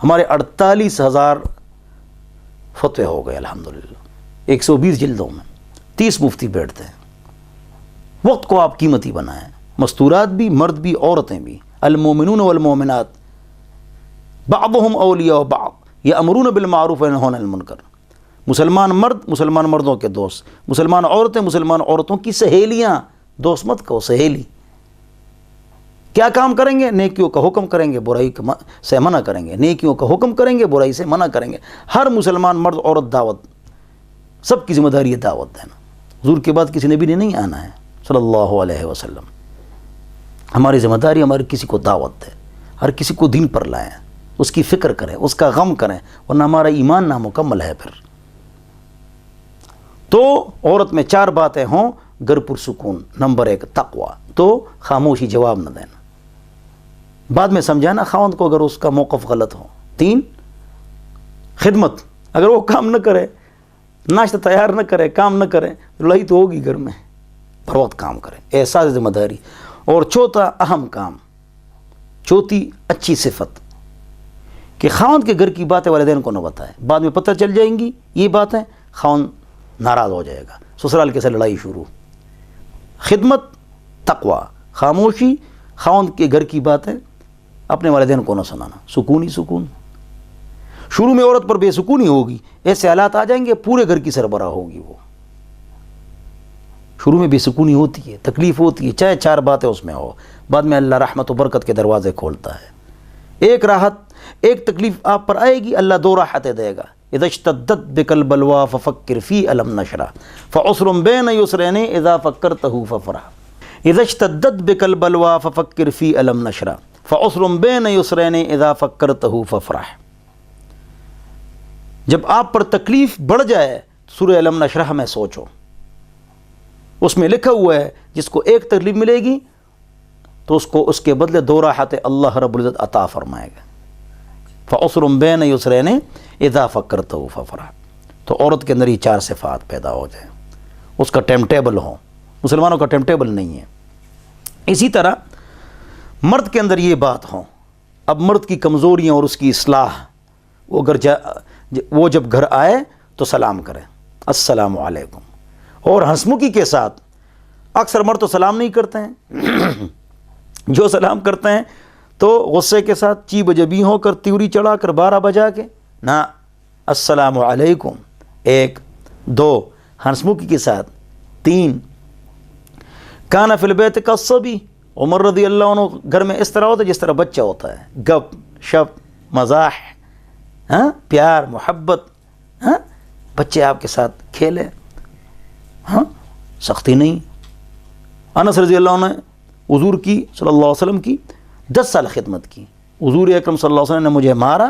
ہمارے 48,000 فتوے ہو گئے الحمدللہ, 120 جلدوں میں, 30 مفتی بیٹھتے ہیں. وقت کو آپ قیمتی بنائیں. مستورات بھی, مرد بھی, عورتیں بھی. المومنون والمومنات بعضهم اولیاء بعض یامرون بالمعروف وینہون عن المنکر. مسلمان مرد مسلمان مردوں کے دوست, مسلمان عورتیں مسلمان عورتوں کی سہیلیاں. دوست مت کہو, سہیلی. کیا کام کریں گے؟ نیکیوں کا حکم کریں گے, برائی سے منع کریں گے. نیکیوں کا حکم کریں گے, برائی سے منع کریں گے. ہر مسلمان مرد عورت دعوت, سب کی ذمہ داری ہے دعوت دینا. حضور کے بعد کسی نبی نے نہیں آنا ہے صلی اللہ علیہ وسلم. ہماری ذمہ داری ہماری کسی کو دعوت ہے. ہر کسی کو دین پر لائیں، اس کی فکر کریں، اس کا غم کریں، ورنہ ہمارا ایمان نامکمل ہے پھر۔ تو عورت میں 4 باتیں ہوں، گھر پرسکون۔ نمبر 1 تقوی، تو خاموشی، جواب نہ دینا، بعد میں سمجھانا خاوند کو اگر اس کا موقف غلط ہو۔ 3 خدمت، اگر وہ کام نہ کرے، ناشتہ تیار نہ کرے، کام نہ کرے، لڑائی تو ہوگی گھر میں، پر وقت کام کرے، احساس ذمہ داری۔ اور 4 اہم کام، 4 اچھی صفت کہ خاوند کے گھر کی باتیں والدین کو نہ بتائے، بعد میں پتہ چل جائیں گی یہ باتیں، خاوند ناراض ہو جائے گا، سسرال کے ساتھ لڑائی شروع۔ خدمت، تقوی، خاموشی، خاوند کے گھر کی باتیں اپنے والدین کو نہ سنانا، سکون ہی سکون۔ شروع میں عورت پر بے سکونی ہوگی، ایسے حالات آ جائیں گے پورے گھر کی سربراہ ہوگی وہ۔ شروع میں بے سکونی ہوتی ہے، تکلیف ہوتی ہے، چاہے 4 باتیں اس میں ہو، بعد میں اللہ رحمت و برکت کے دروازے کھولتا ہے۔ ایک راحت، ایک تکلیف آپ پر آئے گی، اللہ 2 راحتیں دے گا۔ اذا اشتدت بک البلوى ففکر فی الم نشرح فعسر بین یسرین اذا فکرته ففرح۔ اذا اشتدت بک البلوى ففکر فی الم نشرح فعسر بین یسرین اذا فکرته ففرح۔ جب آپ پر تکلیف بڑھ جائے سورہ الم نشرح میں سوچو، اس میں لکھا ہوا ہے جس کو ایک تکلیف ملے گی تو اس کو اس کے بدلے 2 راحتیں اللہ رب العزت عطا فرمائے گا۔ فعسر بین یسرین اذا فکرتہ ففرح۔ تو عورت کے اندر یہ 4 صفات پیدا ہو جائیں، اس کا ٹائم ٹیبل ہو۔ مسلمانوں کا ٹائم ٹیبل نہیں ہے۔ اسی طرح مرد کے اندر یہ بات ہو۔ اب مرد کی کمزوریاں اور اس کی اصلاح، وہ جب گھر آئے تو سلام کرے، السلام علیکم، اور ہنسمکھی کے ساتھ۔ اکثر مرد تو سلام نہیں کرتے ہیں، جو سلام کرتے ہیں تو غصے کے ساتھ چیب جبی ہو کر، تیوری چڑھا کر، 12 بجا کے، نہ، السلام علیکم 1 2 ہنسمکھی کے ساتھ۔ 3 کان فی البیت کالصبی، عمر رضی اللہ عنہ گھر میں اس طرح ہوتا ہے جس طرح بچہ ہوتا ہے، گپ شپ، مزاح، پیار محبت، بچے آپ کے ساتھ کھیلے، سختی نہیں۔ انس رضی اللہ عنہ نے حضور کی صلی اللہ علیہ وسلم کی 10 سال خدمت کی، حضور اکرم صلی اللہ علیہ وسلم نے مجھے مارا،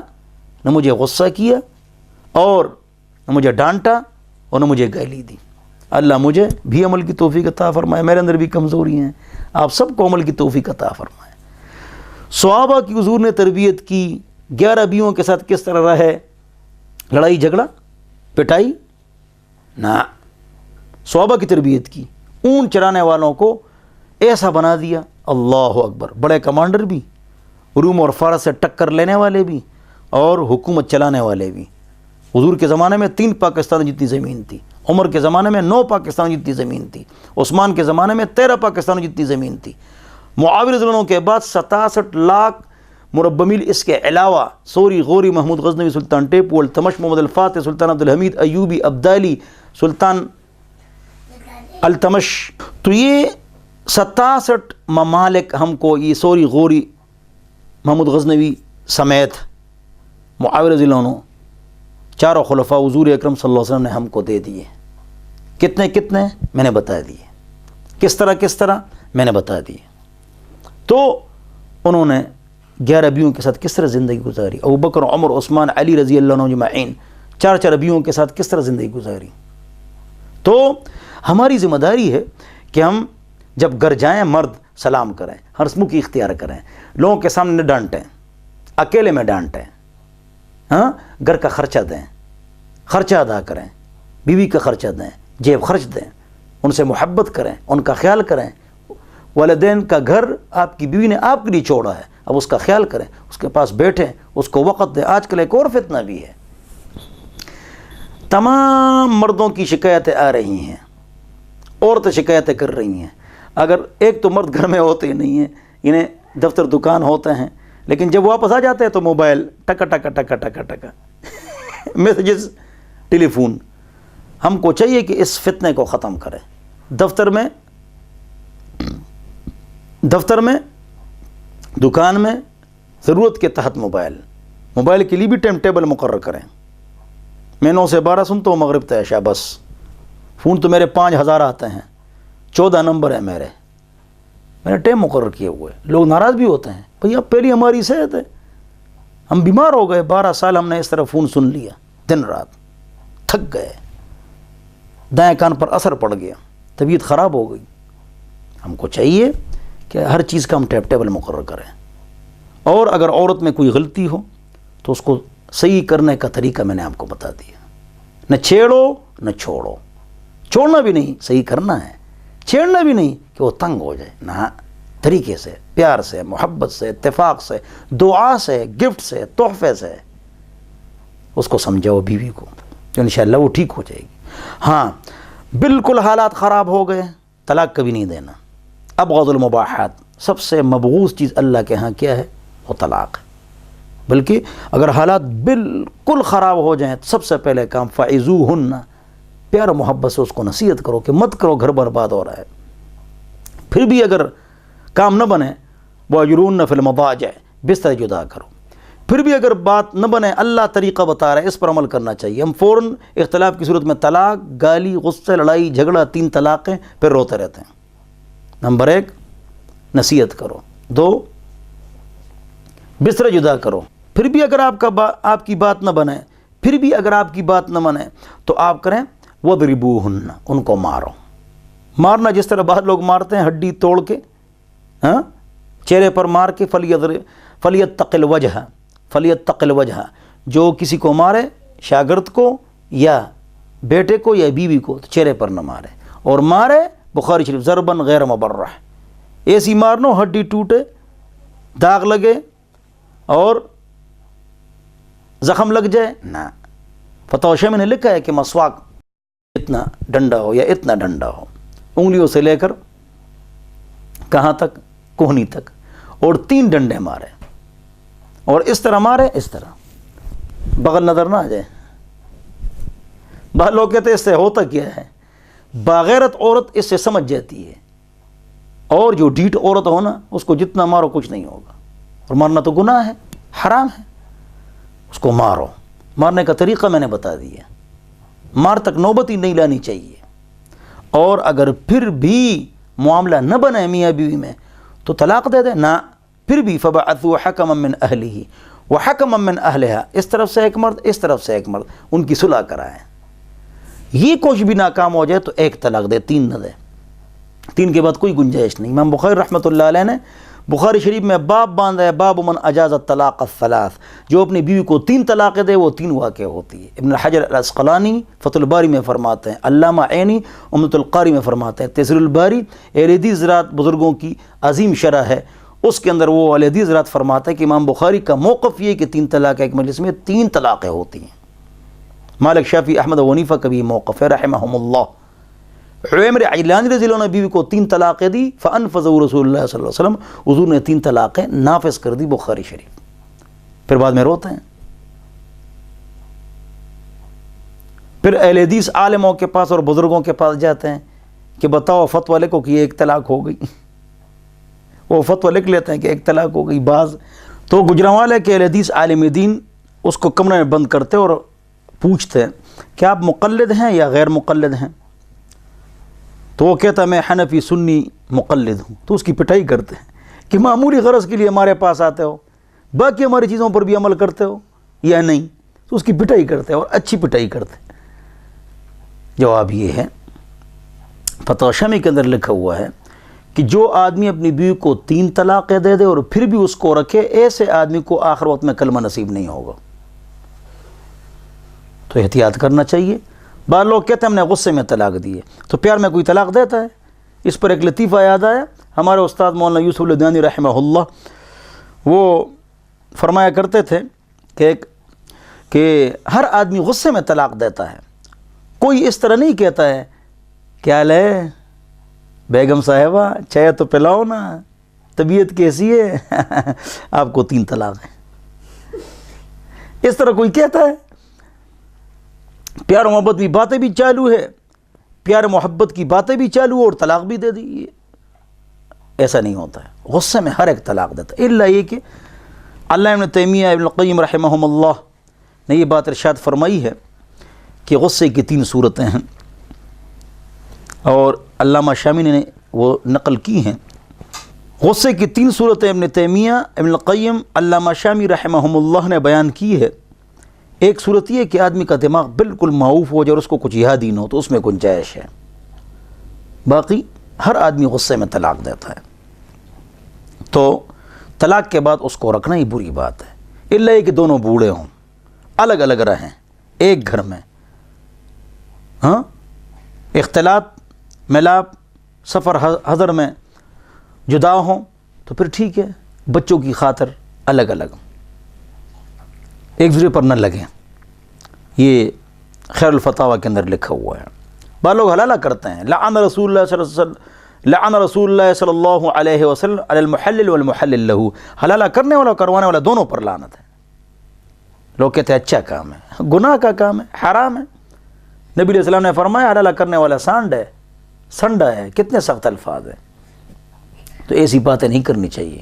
نہ مجھے غصہ کیا، اور نہ مجھے ڈانٹا، اور نہ مجھے گالی دی۔ اللہ مجھے بھی عمل کی توفیق عطا فرمائے، میرے اندر بھی کمزوری ہیں، آپ سب کو عمل کی توفیق عطا فرمائے۔ صحابہ کی حضور نے تربیت کی، 11 بیویوں کے ساتھ کس طرح رہے، لڑائی جھگڑا پٹائی نہ، صحابہ کی تربیت کی۔ اونٹ چرانے والوں کو ایسا بنا دیا، اللہ اکبر، بڑے کمانڈر بھی، روم اور فارس سے ٹکر لینے والے بھی، اور حکومت چلانے والے بھی۔ حضور کے زمانے میں 3 پاکستان جتنی زمین تھی، عمر کے زمانے میں 9 پاکستان جتنی زمین تھی، عثمان کے زمانے میں 13 پاکستان جتنی زمین تھی، معاویہ رضی اللہ عنہ کے بعد 67 لاکھ مربع میل، اس کے علاوہ سوری، غوری، محمود غزنوی، سلطان ٹیپو، التمش، محمد الفاتح، سلطان عبدالحمید ایوبی، عبدالی، سلطان التمش۔ تو یہ 67 ممالک ہم کو، یہ سوری، غوری، محمود غزنوی سمیت معاویہ رضی اللہ عنہ، 4 خلفاء حضور اکرم صلی اللہ علیہ وسلم نے ہم کو دے دیے۔ کتنے کتنے میں نے بتا دیے، کس طرح میں نے بتا دیے۔ تو انہوں نے 11 بیویوں کے ساتھ کس طرح زندگی گزاری، ابوبکر، عمر، عثمان، علی رضی اللہ عنہ اجمعین 4 بیویوں کے ساتھ کس طرح زندگی گزاری۔ تو ہماری ذمہ داری ہے کہ ہم جب گھر جائیں مرد سلام کریں، ہنسمکھی اختیار کریں، لوگوں کے سامنے نہ ڈانٹیں، اکیلے میں ڈانٹیں، گھر کا خرچہ دیں، خرچہ ادا کریں، بیوی کا خرچہ دیں، جیب خرچ دیں، ان سے محبت کریں، ان کا خیال کریں۔ والدین کا گھر آپ کی بیوی نے آپ کے لیے چھوڑا ہے، اب اس کا خیال کریں، اس کے پاس بیٹھیں، اس کو وقت دیں۔ آج کل ایک اور فتنہ بھی ہے، تمام مردوں کی شکایتیں آ رہی ہیں، عورتیں شکایتیں کر رہی ہیں۔ اگر ایک تو مرد گھر میں ہوتے ہی نہیں ہیں، انہیں دفتر دکان ہوتے ہیں، لیکن جب واپس آ جاتے ہیں تو موبائل ٹکا ٹکا ٹکا ٹکا ٹکا میسیجز، ٹیلی فون۔ ہم کو چاہیے کہ اس فتنے کو ختم کریں۔ دفتر میں، دکان میں، ضرورت کے تحت موبائل کے لیے بھی ٹائم ٹیبل مقرر کریں۔ میں 9 سے 12 سنتا ہوں، مغرب سے عشاء بس۔ فون تو میرے 5000 آتے ہیں، 14 نمبر ہیں میرے، میں نے ٹائم مقرر کیے ہوئے. لوگ ناراض بھی ہوتے ہیں, بھئی اب پہلی ہماری صحت ہے, ہم بیمار ہو گئے, 12 سال ہم نے اس طرح فون سن لیا دن رات, تھک گئے, دائیں کان پر اثر پڑ گیا, طبیعت خراب ہو گئی. ہم کو چاہیے کہ ہر چیز کا ہم ٹیپ ٹیبل مقرر کریں, اور اگر عورت میں کوئی غلطی ہو تو اس کو صحیح کرنے کا طریقہ میں نے آپ کو بتا دیا. نہ چھیڑو نہ چھوڑو, چھوڑنا بھی نہیں, صحیح کرنا ہے. چھیڑنا بھی نہیں کہ وہ تنگ ہو جائے, نہ, طریقے سے, پیار سے, محبت سے, اتفاق سے, دعا سے, گفٹ سے, تحفے سے اس کو سمجھاؤ بیوی کو, تو انشاءاللہ وہ ٹھیک ہو جائے گی. ہاں بالکل حالات خراب ہو گئے, طلاق کبھی نہیں دینا. ابغض المباحات, سب سے مبغوض چیز اللہ کے ہاں کیا ہے؟ وہ طلاق ہے. بلکہ اگر حالات بالکل خراب ہو جائیں تو سب سے پہلے کام فعظوہن, پیار محبت سے اس کو نصیحت کرو کہ مت کرو, گھر برباد ہو رہا ہے. پھر بھی اگر کام نہ بنے, واجرون فی المضاجع, بستر جدا کرو. پھر بھی اگر بات نہ بنے, اللہ طریقہ بتا رہا ہے, اس پر عمل کرنا چاہیے. ہم فوراً اختلاف کی صورت میں طلاق, گالی, غصے, لڑائی جھگڑا, 3 طلاقیں, پھر روتے رہتے ہیں. نمبر 1 نصیحت کرو, 2 بستر جدا کرو. پھر بھی اگر آپ کی بات نہ بنے, پھر بھی اگر آپ کی بات نہ بنے تو آپ کریں وَضْرِبُوهُنَّ, ان کو مارو. مارنا جس طرح بعض لوگ مارتے ہیں ہڈی توڑ کے, ہاں, چہرے پر مار کے. فَلْيَتَّقِ الْوَجْهَ, جو کسی کو مارے, شاگرد کو یا بیٹے کو یا بیوی کو, تو چہرے پر نہ مارے. اور مارے, بخاری شریف, ضرباً غیر مبرح, ایسی مارنو ہڈی ٹوٹے, داغ لگے اور زخم لگ جائے نہ. فتح میں نے لکھا ہے کہ مسواک اتنا ڈنڈا ہو یا اتنا ڈنڈا ہو, انگلیوں سے لے کر کہاں تک؟ کوہنی تک, اور 3 ڈنڈے مارے, اور اس طرح مارے, اس طرح, بغل نظر نہ آ جائے. بعض لوگ کہتے ہیں اس سے ہوتا کیا ہے؟ باغیرت عورت اس سے سمجھ جاتی ہے, اور جو ڈھیٹ عورت ہو نا, اس کو جتنا مارو کچھ نہیں ہوگا. اور مارنا تو گناہ ہے, حرام ہے, اس کو مارو. مارنے کا طریقہ میں نے بتا دیا, مار تک نوبت ہی نہیں لانی چاہیے. اور اگر پھر بھی معاملہ نہ بنے میاں بیوی میں تو طلاق دے دے نہ. پھر بھی فَبَعَثُوا حَكَمًا مِّنْ أَهْلِهِ وَحَكَمًا مِّنْ أَهْلِهَا, اس طرف سے ایک مرد, اس طرف سے ایک مرد, ان کی صلح کرائیں. یہ کچھ بھی ناکام ہو جائے تو 1 طلاق دے, 3 نہ دے. 3 کے بعد کوئی گنجائش نہیں. امام بخاری رحمۃ اللہ علیہ نے بخاری شریف میں باب باندھا ہے, باب من اجاز الطلاق الثلاث, جو اپنی بیوی کو 3 طلاقیں دے وہ 3 واقع ہوتی ہے. ابن حجر العسقلانی فتح الباری میں فرماتے ہیں, علامہ عینی عمدۃ القاری میں فرماتے ہیں, تیسیر الباری اہل حدیث حضرات بزرگوں کی عظیم شرح ہے, اس کے اندر وہ اہل حدیث حضرات فرماتے ہیں کہ امام بخاری کا موقف یہ کہ 3 طلاق ایک مجلس میں 3 طلاقیں ہوتی ہیں. مالک, شافعی, احمد و حنیفہ کا بھی موقف ہے رحمہم اللہ. عمر عیلانی رضی اللہ عنہ بیوی کو 3 طلاقیں دی, فانفذوا رسول اللہ صلی اللہ علیہ وسلم, حضور نے 3 طلاقیں نافذ کر دی. بخاری شریف. پھر بعد میں روتے ہیں. پھر اہل حدیث عالموں کے پاس اور بزرگوں کے پاس جاتے ہیں کہ بتاؤ فتویٰ لکھو کہ یہ 1 طلاق ہو گئی. وہ فتویٰ لکھ لیتے ہیں کہ 1 طلاق ہو گئی. بعض تو گجرانوالے کے اہل حدیث عالم دین اس کو کمرے میں بند کرتے اور پوچھتے ہیں کہ آپ مقلد ہیں یا غیر مقلد ہیں؟ تو وہ کہتا ہے میں حنفی سنی مقلد ہوں. تو اس کی پٹائی کرتے ہیں کہ معمولی غرض کے لیے ہمارے پاس آتے ہو, باقی ہماری چیزوں پر بھی عمل کرتے ہو یا نہیں. تو اس کی پٹائی کرتے ہیں, اور اچھی پٹائی کرتے ہیں. جواب یہ ہے, فتح شمی کے اندر لکھا ہوا ہے کہ جو آدمی اپنی بیوی کو 3 طلاقیں دے دے اور پھر بھی اس کو رکھے, ایسے آدمی کو آخر وقت میں کلمہ نصیب نہیں ہوگا. تو احتیاط کرنا چاہیے. بعض لوگ کہتے ہیں ہم نے غصے میں طلاق دی ہے, تو پیار میں کوئی طلاق دیتا ہے؟ اس پر ایک لطیفہ یاد آیا. ہمارے استاد مولانا یوسف الدانی رحمہ اللہ وہ فرمایا کرتے تھے کہ ہر آدمی غصے میں طلاق دیتا ہے. کوئی اس طرح نہیں کہتا ہے کیا لے بیگم صاحبہ چائے تو پلاؤ نا, طبیعت کیسی ہے, آپ کو 3 طلاق ہیں. اس طرح کوئی کہتا ہے؟ پیار و محبت کی باتیں بھی چالو ہے, پیار محبت کی باتیں بھی چالو اور طلاق بھی دے دی. ایسا نہیں ہوتا ہے. غصے میں ہر ایک طلاق دیتا ہے, الا یہ کہ علامہ ابن تیمیہ, ابن القیم رحمہم اللہ نے یہ بات ارشاد فرمائی ہے کہ غصے کی 3 صورتیں ہیں, اور علامہ شامی نے وہ نقل کی ہیں غصے کی 3 صورتیں ابن تیمیہ، ابن القیم، علامہ شامی رحمہم اللہ نے بیان کی ہے۔ ایک صورت یہ کہ آدمی کا دماغ بالکل معوف ہو جائے اور اس کو کچھ یاد ہی نہ ہو، تو اس میں گنجائش ہے۔ باقی ہر آدمی غصے میں طلاق دیتا ہے، تو طلاق کے بعد اس کو رکھنا ہی بری بات ہے، الا یہ کہ دونوں بوڑھے ہوں، الگ الگ رہیں ایک گھر میں، ہاں، اختلاط ملاپ سفر حضر میں جدا ہوں تو پھر ٹھیک ہے، بچوں کی خاطر الگ الگ، ایک دوسرے پر نہ لگیں۔ یہ خیر الفتاوی کے اندر لکھا ہوا ہے۔ بعض لوگ حلالہ کرتے ہیں، لعن رسول اللہ صلی اللہ علیہ وسلم، لعن رسول اللہ صلی اللہ علیہ وسلم علی المحلل والمحلل لہ، حلالہ کرنے والا اور کروانے والا دونوں پر لعنت ہے۔ لوگ کہتے ہیں اچھا کام ہے، گناہ کا کام ہے، حرام ہے۔ نبی علیہ السلام نے فرمایا حلالہ کرنے والا سانڈ ہے، سنڈا ہے، کتنے سخت الفاظ ہیں۔ تو ایسی باتیں نہیں کرنی چاہیے۔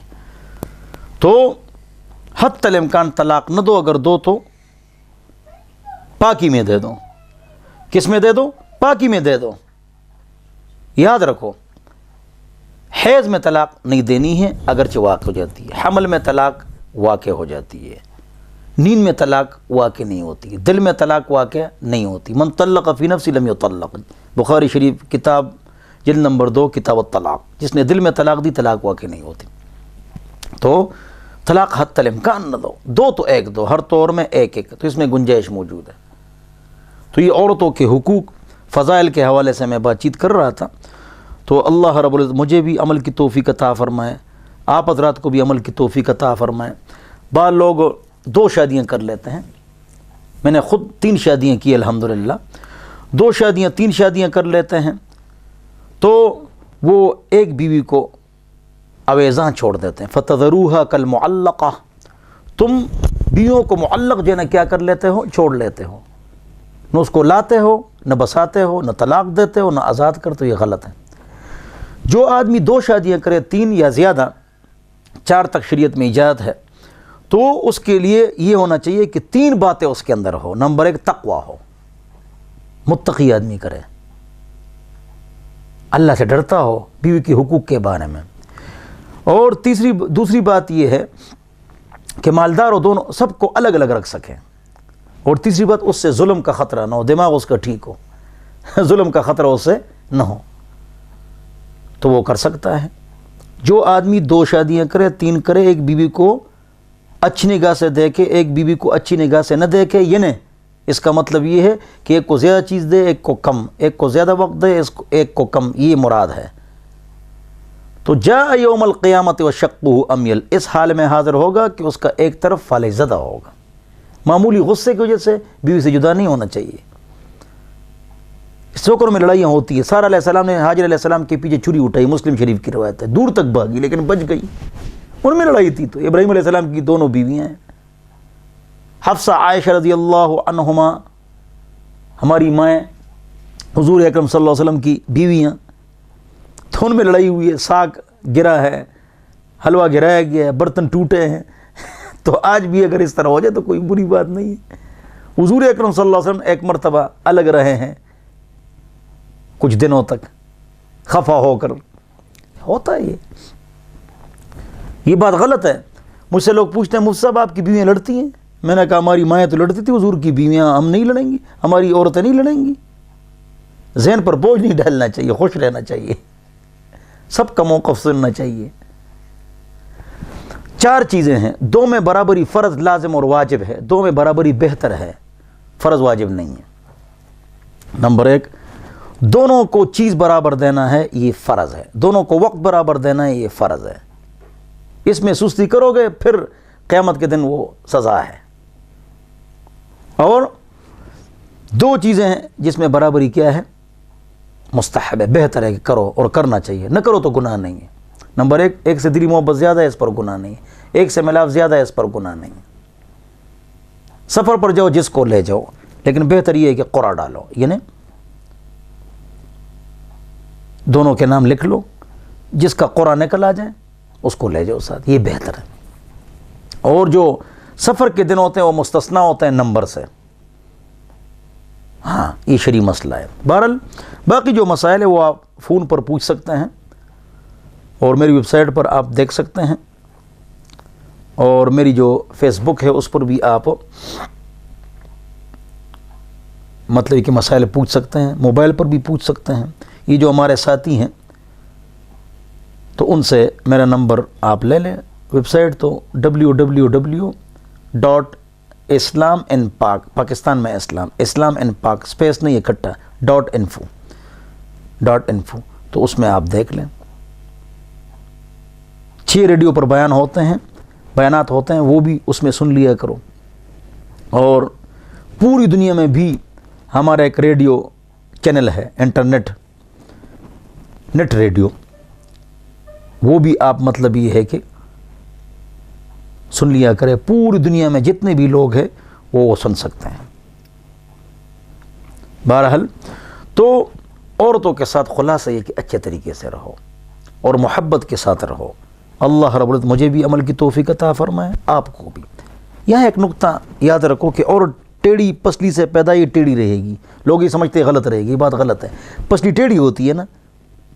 تو حتی الامکان طلاق نہ دو، اگر دو تو پاکی میں دے دو۔ کس میں دے دو؟ پاکی میں دے دو۔ یاد رکھو، حیض میں طلاق نہیں دینی ہے اگرچہ واقع ہو جاتی ہے، حمل میں طلاق واقع ہو جاتی ہے، نیند میں طلاق واقع نہیں ہوتی ہے، دل میں طلاق واقع نہیں ہوتی۔ من طلق فی نفسی لم یطلق، بخاری شریف کتاب جلد نمبر 2 کتاب الطلاق، جس نے دل میں طلاق دی طلاق واقع نہیں ہوتی۔ تو طلاق حتی الامکان نہ دو، دو تو ایک دو، ہر طور میں ایک ایک، تو اس میں گنجائش موجود ہے۔ تو یہ عورتوں کے حقوق فضائل کے حوالے سے میں بات چیت کر رہا تھا، تو اللہ رب العزت مجھے بھی عمل کی توفیق عطا فرمائے، آپ حضرات کو بھی عمل کی توفیق عطا فرمائے۔ بعض لوگ 2 شادیاں کر لیتے ہیں، میں نے خود 3 شادیاں کی الحمدللہ، 2 شادیاں 3 شادیاں کر لیتے ہیں، تو وہ ایک بیوی کو اویزاں چھوڑ دیتے ہیں۔ فَتَذَرُوهَا كَالْمُعَلَّقَةِ، تم بیویوں کو معلق جو ہے نا کیا کر لیتے ہو، چھوڑ لیتے ہو، نہ اس کو لاتے ہو، نہ بساتے ہو، نہ طلاق دیتے ہو، نہ آزاد کرتے ہو۔ یہ غلط ہے۔ جو آدمی 2 شادیاں کرے، 3 یا زیادہ، 4 تک شریعت میں اجازت ہے، تو اس کے لیے یہ ہونا چاہیے کہ 3 باتیں اس کے اندر ہو۔ نمبر 1 تقوی ہو، متقی آدمی کرے، اللہ سے ڈرتا ہو بیوی کے حقوق کے بارے میں۔ اور دوسری بات یہ ہے کہ مالدار ہو، دونوں سب کو الگ الگ رکھ سکیں۔ اور تیسری بات، اس سے ظلم کا خطرہ نہ ہو، دماغ اس کا ٹھیک ہو، ظلم کا خطرہ اس سے نہ ہو، تو وہ کر سکتا ہے۔ جو آدمی 2 شادیاں کرے، 3 کرے، ایک بیوی کو اچھی نگاہ سے دیکھے، ایک بیوی کو اچھی نگاہ سے نہ دیکھے، یہ نہیں، اس کا مطلب یہ ہے کہ ایک کو زیادہ چیز دے، ایک کو کم، ایک کو زیادہ وقت دے، ایک کو کم، یہ مراد ہے۔ تو جاء یوم القیامت وشقہ امیل، اس حال میں حاضر ہوگا کہ اس کا ایک طرف فالح زدہ ہوگا۔ معمولی غصے کی وجہ سے بیوی سے جدا نہیں ہونا چاہیے۔ سوکروں میں لڑائیاں ہوتی ہیں۔ سارہ علیہ السلام نے حاجر علیہ السلام کے پیچھے چھری اٹھائی، مسلم شریف کی روایت ہے، دور تک بھاگی لیکن بچ گئی، ان میں لڑائی تھی۔ تو ابراہیم علیہ السلام کی 2 بیویاں ہیں، حفصہ عائشہ رضی اللہ عنہما، ہماری مائیں، حضور اکرم صلی اللہ علیہ وسلم کی بیویاں، تو ان میں لڑائی ہوئی ہے، ساگ گرا ہے، حلوہ گرایا گیا ہے، برتن ٹوٹے ہیں۔ تو آج بھی اگر اس طرح ہو جائے تو کوئی بری بات نہیں ہے۔ حضور اکرم صلی اللہ علیہ وسلم ایک مرتبہ الگ رہے ہیں کچھ دنوں تک، خفا ہو کر، ہوتا ہے یہ بات غلط ہے۔ مجھ سے لوگ پوچھتے ہیں مفتی صاحب آپ کی بیویاں لڑتی ہیں؟ میں نے کہا ہماری مائیں تو لڑتی تھی، حضور کی بیویاں ہم نہیں لڑیں گی، ہماری عورتیں نہیں لڑیں گی۔ ذہن پر بوجھ نہیں ڈالنا چاہیے، خوش رہنا چاہیے، سب کا موقف سننا چاہیے۔ 4 چیزیں ہیں، 2 میں برابری فرض، لازم اور واجب ہے، 2 میں برابری بہتر ہے، فرض واجب نہیں ہے۔ نمبر 1، دونوں کو چیز برابر دینا ہے، یہ فرض ہے۔ دونوں کو وقت برابر دینا ہے، یہ فرض ہے۔ اس میں سستی کرو گے پھر قیامت کے دن وہ سزا ہے۔ اور 2 چیزیں ہیں جس میں برابری کیا ہے، مستحب ہے، بہتر ہے کہ کرو اور کرنا چاہیے، نہ کرو تو گناہ نہیں ہے۔ نمبر 1، ایک سے دلی محبت زیادہ ہے، اس پر گناہ نہیں ہے۔ ایک سے ملاپ زیادہ ہے، اس پر گناہ نہیں ہے۔ سفر پر جاؤ جس کو لے جاؤ، لیکن بہتر یہ ہے کہ قرعہ ڈالو، یعنی دونوں کے نام لکھ لو، جس کا قرعہ نکل آ جائے اس کو لے جاؤ ساتھ، یہ بہتر ہے۔ اور جو سفر کے دن ہوتے ہیں وہ مستثنا ہوتے ہیں نمبر سے، ہاں یہ شرعی مسئلہ ہے۔ بہرحال باقی جو مسائل ہیں وہ آپ فون پر پوچھ سکتے ہیں، اور میری ویب سائٹ پر آپ دیکھ سکتے ہیں، اور میری جو فیس بک ہے اس پر بھی آپ مطلب کہ مسائل پوچھ سکتے ہیں، موبائل پر بھی پوچھ سکتے ہیں۔ یہ جو ہمارے ساتھی ہیں تو ان سے میرا نمبر آپ لے لیں۔ ویب سائٹ تو www.islam-in-pak، پاکستان میں اسلام-in-pak اسپیس نہیں اکٹھا .info تو اس میں آپ دیکھ لیں۔ 6 ریڈیو پر بیانات ہوتے ہیں، وہ بھی اس میں سن لیا کرو۔ اور پوری دنیا میں بھی ہمارا ایک ریڈیو چینل ہے، نیٹ ریڈیو، وہ بھی آپ مطلب یہ ہے کہ سن لیا کرے۔ پوری دنیا میں جتنے بھی لوگ ہیں وہ سن سکتے ہیں۔ بہرحال تو عورتوں کے ساتھ خلاصہ یہ کہ اچھے طریقے سے رہو اور محبت کے ساتھ رہو۔ اللہ رب العزت مجھے بھی عمل کی توفیق عطا فرمائے، آپ کو بھی۔ یہاں ایک نقطہ یاد رکھو کہ عورت ٹیڑھی پسلی سے پیدا یہ ٹیڑھی رہے گی، لوگ یہ سمجھتے ہیں غلط رہے گی، یہ بات غلط ہے۔ پسلی ٹیڑھی ہوتی ہے نا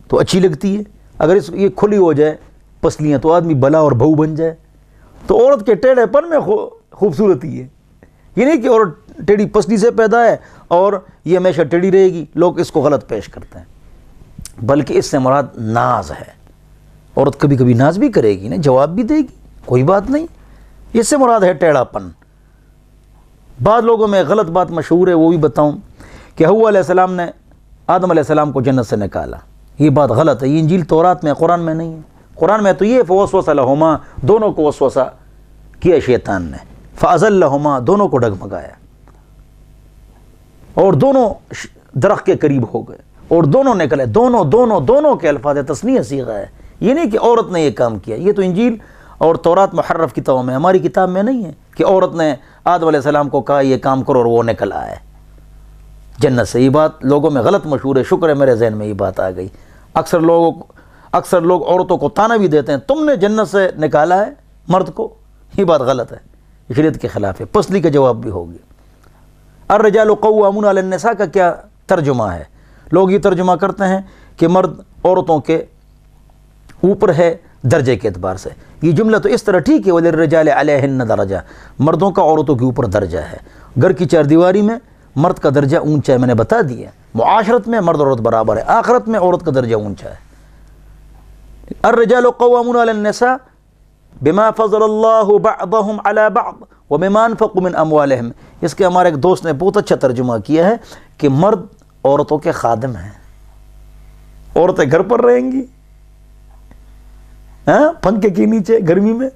تو اچھی لگتی ہے، اگر یہ کھلی ہو جائے پسلیاں تو آدمی بلا اور بہو بن جائے۔ تو عورت کے ٹیڑھے پن میں خوبصورتی ہے، یہ نہیں کہ عورت ٹیڑھی پسلی سے پیدا ہے اور یہ ہمیشہ ٹیڑھی رہے گی، لوگ اس کو غلط پیش کرتے ہیں، بلکہ اس سے مراد ناز ہے۔ عورت کبھی کبھی ناز بھی کرے گی نا، جواب بھی دے گی، کوئی بات نہیں، اس سے مراد ہے ٹیڑھا پن۔ بعض لوگوں میں غلط بات مشہور ہے، وہ بھی بتاؤں کہ حوا علیہ السلام نے آدم علیہ السلام کو جنت سے نکالا، یہ بات غلط ہے، یہ انجیل تورات میں، قرآن میں نہیں ہے۔ قرآن میں تو یہ فوسوس لہما، دونوں کو وسوسہ کیا شیطان نے، فازلہما، دونوں کو ڈگمگایا، اور دونوں درخت کے قریب ہو گئے اور دونوں نکلے۔ دونوں کے الفاظ تثنیہ صیغہ ہے، یہ نہیں کہ عورت نے یہ کام کیا۔ یہ تو انجیل اور تورات محرف کتابوں میں، ہماری کتاب میں نہیں ہے کہ عورت نے آدم علیہ السلام کو کہا یہ کام کرو اور وہ نکل آئے جنت سے۔ یہ بات لوگوں میں غلط مشہور ہے، شکر ہے میرے ذہن میں یہ بات آ گئی۔ اکثر لوگ عورتوں کو طعنہ بھی دیتے ہیں، تم نے جنت سے نکالا ہے مرد کو، یہ بات غلط ہے، شریعت کے خلاف ہے۔ پسلی کا جواب بھی ہوگی۔ الرجال قوامون علی النساء کا کیا ترجمہ ہے؟ لوگ یہ ترجمہ کرتے ہیں کہ مرد عورتوں کے اوپر ہے درجے کے اعتبار سے۔ یہ جملہ تو اس طرح ٹھیک ہے، وَلِلرِّجَالِ عَلَيْهِنَّ دَرَجَةٌ، مردوں کا عورتوں کے اوپر درجہ ہے۔ گھر کی چاردیواری میں مرد کا درجہ اونچا ہے، میں نے بتا دیا۔ معاشرت میں مرد اور عورت برابر ہے، آخرت میں عورت کا درجہ اونچا ہے۔ الرجال قوامون علی النساء بما فضل اللہ بعضهم علی بعض وبما انفقوا من اموالهم۔ اس کے ہمارے ایک دوست نے بہت اچھا ترجمہ کیا ہے کہ مرد عورتوں کے خادم ہیں، عورتیں گھر پر رہیں گی پنکھے کے نیچے گرمی میں،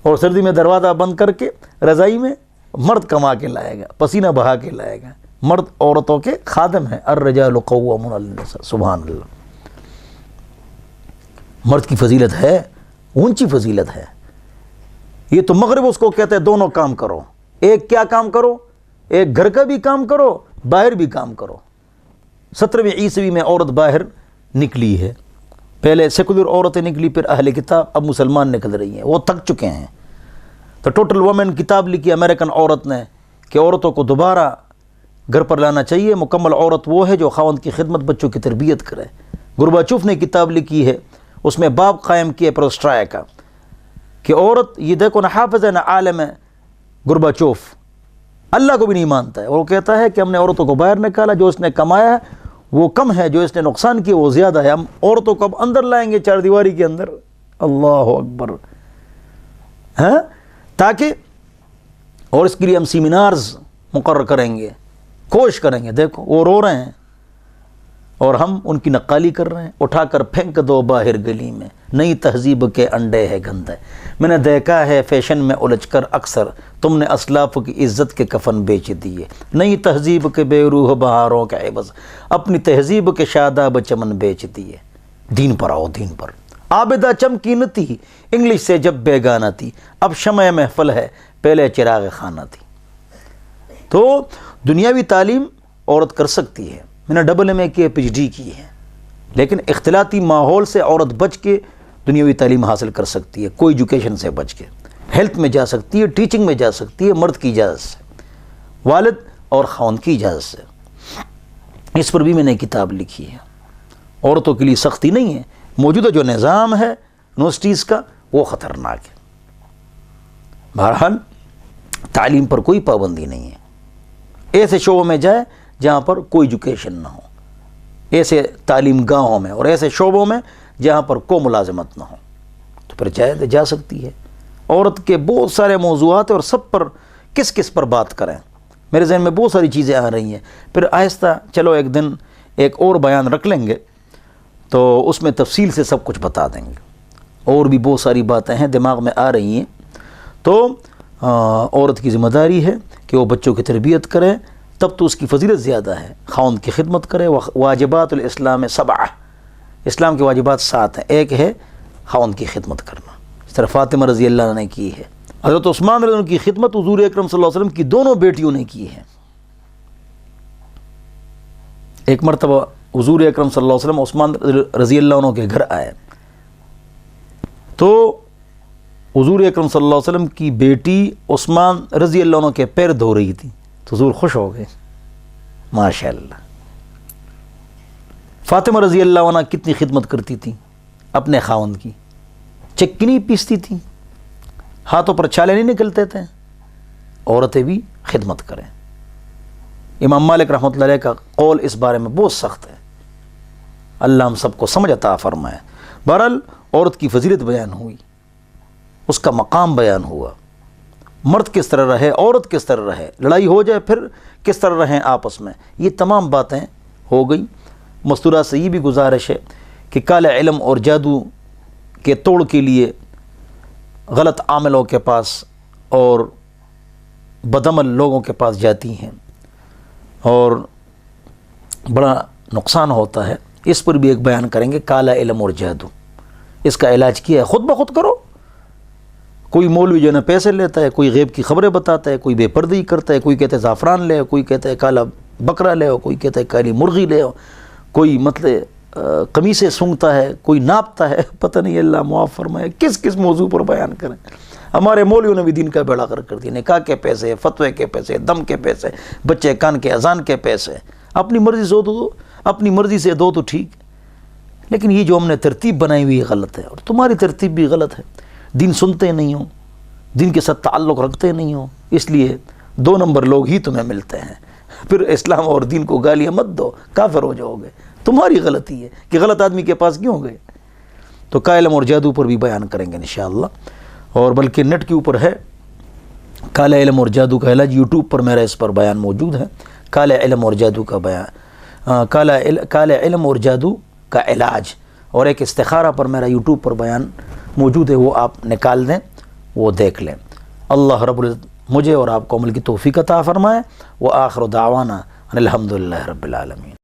اور سردی میں دروازہ بند کر کے رضائی میں، مرد کما کے لائے گا، پسینہ بہا کے لائے گا۔ مرد عورتوں کے خادم ہیں۔ الرجال قوامون علی النساء، سبحان اللہ۔ مرد کی فضیلت ہے، اونچی فضیلت ہے۔ یہ تو مغرب اس کو کہتے ہیں دونوں کام کرو۔ ایک کیا کام کرو؟ ایک گھر کا بھی کام کرو، باہر بھی کام کرو۔ 17ویں عیسوی میں عورت باہر نکلی ہے، پہلے سیکولر عورتیں نکلی، پھر اہل کتاب، اب مسلمان نکل رہی ہیں، وہ تھک چکے ہیں۔ تو ٹوٹل وومن کتاب لکھی امریکن عورت نے کہ عورتوں کو دوبارہ گھر پر لانا چاہیے۔ مکمل عورت وہ ہے جو خاوند کی خدمت، بچوں کی تربیت کرے۔ گورباچوف نے کتاب لکھی ہے، اس میں باب قائم کیا پروسٹرایا کا کہ عورت، یہ دیکھو نہ حافظ ہے نہ عالم ہے گورباچوف، اللہ کو بھی نہیں مانتا ہے، اور وہ کہتا ہے کہ ہم نے عورتوں کو باہر نکالا، جو اس نے کمایا ہے وہ کم ہے، جو اس نے نقصان کیا وہ زیادہ ہے۔ ہم عورتوں کو اب اندر لائیں گے چار دیواری کے اندر، اللہ اکبر، تاکہ، اور اس کے لیے ہم سیمینارز مقرر کریں گے، کوشش کریں گے۔ دیکھو وہ رو رہے ہیں اور ہم ان کی نقالی کر رہے ہیں۔ اٹھا کر پھینک دو باہر گلی میں، نئی تہذیب کے انڈے ہے گندے۔ میں نے دیکھا ہے فیشن میں الجھ کر اکثر، تم نے اسلاف کی عزت کے کفن بیچ دیے۔ نئی تہذیب کے بے روح بہاروں کے عوض اپنی تہذیب کے شاداب چمن بیچ دیے۔ دین پر آؤ، دین پر۔ عابدہ چمکی نہ تھی انگلش سے جب بیگانہ تھی، اب شمع محفل ہے پہلے چراغ خانہ تھی۔ تو دنیاوی تعلیم عورت کر سکتی ہے، میں نے AA کی PhD کی ہے، لیکن اختلاطی ماحول سے عورت بچ کے دنیاوی تعلیم حاصل کر سکتی ہے، کوئی ایجوکیشن سے بچ کے، ہیلتھ میں جا سکتی ہے، ٹیچنگ میں جا سکتی ہے، مرد کی اجازت سے، والد اور خاوند کی اجازت سے۔ اس پر بھی میں نے کتاب لکھی ہے۔ عورتوں کے لیے سختی نہیں ہے، موجودہ جو نظام ہے یونیورسٹیز کا وہ خطرناک ہے۔ بہرحال تعلیم پر کوئی پابندی نہیں ہے، ایسے شعبوں میں جائے جہاں پر کوئی ایجوکیشن نہ ہو، ایسے تعلیم گاہوں میں اور ایسے شعبوں میں جہاں پر کوئی ملازمت نہ ہو، تو پھر جا سکتی ہے۔ عورت کے بہت سارے موضوعات ہیں اور سب پر کس کس پر بات کریں، میرے ذہن میں بہت ساری چیزیں آ رہی ہیں، پھر آہستہ چلو ایک دن ایک اور بیان رکھ لیں گے تو اس میں تفصیل سے سب کچھ بتا دیں گے۔ اور بھی بہت ساری باتیں ہیں دماغ میں آ رہی ہیں، تو عورت کی ذمہ داری ہے کہ وہ بچوں کی تربیت کرے، تب تو اس کی فضیلت زیادہ ہے، خاوند کی خدمت کرے۔ واجبات الاسلام 7، اسلام کے واجبات 7 ہیں، ایک ہے خاوند کی خدمت کرنا، اس طرح فاطمہ رضی اللہ عنہ نے کی ہے۔ حضرت عثمان رضی اللہ عنہ کی خدمت حضور اکرم صلی اللہ علیہ وسلم کی دونوں بیٹیوں نے کی ہے۔ ایک مرتبہ حضور اکرم صلی اللہ علیہ وسلم عثمان رضی اللہ عنہ کے گھر آئے تو حضور اکرم صلی اللہ علیہ وسلم کی بیٹی عثمان رضی اللہ عنہ کے پیر دھو رہی تھی، تو حضور خوش ہو گئے، ماشاءاللہ۔ فاطمہ رضی اللہ عنہ کتنی خدمت کرتی تھی اپنے خاوند کی، چکی نہیں پیستی تھی، ہاتھوں پر چھالے نہیں نکلتے تھے۔ عورتیں بھی خدمت کریں۔ امام مالک رحمۃ اللہ علیہ کا قول اس بارے میں بہت سخت ہے، اللہ ہم سب کو سمجھ عطا فرمائے۔ بہرحال عورت کی فضیلت بیان ہوئی، اس کا مقام بیان ہوا، مرد کس طرح رہے، عورت کس طرح رہے، لڑائی ہو جائے پھر کس طرح رہیں آپس میں، یہ تمام باتیں ہو گئی۔ مستورات سے یہ بھی گزارش ہے کہ کالے علم اور جادو کے توڑ کے لیے غلط عاملوں کے پاس اور بدعمل لوگوں کے پاس جاتی ہیں اور بڑا نقصان ہوتا ہے، اس پر بھی ایک بیان کریں گے۔ کالا علم اور جادو، اس کا علاج کیا ہے، خود بخود کرو۔ کوئی مولوی جو ہے پیسے لیتا ہے، کوئی غیب کی خبریں بتاتا ہے، کوئی بے پردگی کرتا ہے، کوئی کہتا ہے زعفران لے آؤ، کوئی کہتا ہے کالا بکرا لے آؤ، کوئی کہتا ہے کالی مرغی لے آؤ، کوئی مطلب قمیصیں سونگتا ہے، کوئی ناپتا ہے، پتہ نہیں اللہ معاف فرمائے کس کس موضوع پر بیان کریں۔ ہمارے مولویوں نے بھی دین کا بیڑا غرق کر دیا، نکاح کے پیسے، فتوے کے پیسے، دم کے پیسے، بچے کان کے اذان کے پیسے، اپنی مرضی سے دو، اپنی مرضی سے دو تو ٹھیک، لیکن یہ جو ہم نے ترتیب بنائی ہوئی غلط ہے، اور تمہاری ترتیب بھی غلط ہے۔ دین سنتے نہیں ہو، دین کے ساتھ تعلق رکھتے نہیں ہو، اس لیے 2 نمبر لوگ ہی تمہیں ملتے ہیں۔ پھر اسلام اور دین کو گالیاں مت دو، کافر ہو جاؤ گے، تمہاری غلطی ہے کہ غلط آدمی کے پاس کیوں گئے۔ تو کالا علم اور جادو پر بھی بیان کریں گے انشاءاللہ، اور بلکہ نیٹ کے اوپر ہے کالا علم اور جادو کا علاج، یوٹیوب پر میرا اس پر بیان موجود ہے، کالا علم اور جادو کا بیان، کالا علم اور جادو کا علاج، اور ایک استخارہ پر میرا یوٹیوب پر بیان موجود ہے، وہ آپ نکال دیں، وہ دیکھ لیں۔ اللہ رب العزت مجھے اور آپ کو عمل کی توفیق عطا فرمائے، وآخر دعوانا ان الحمدللہ رب العالمین۔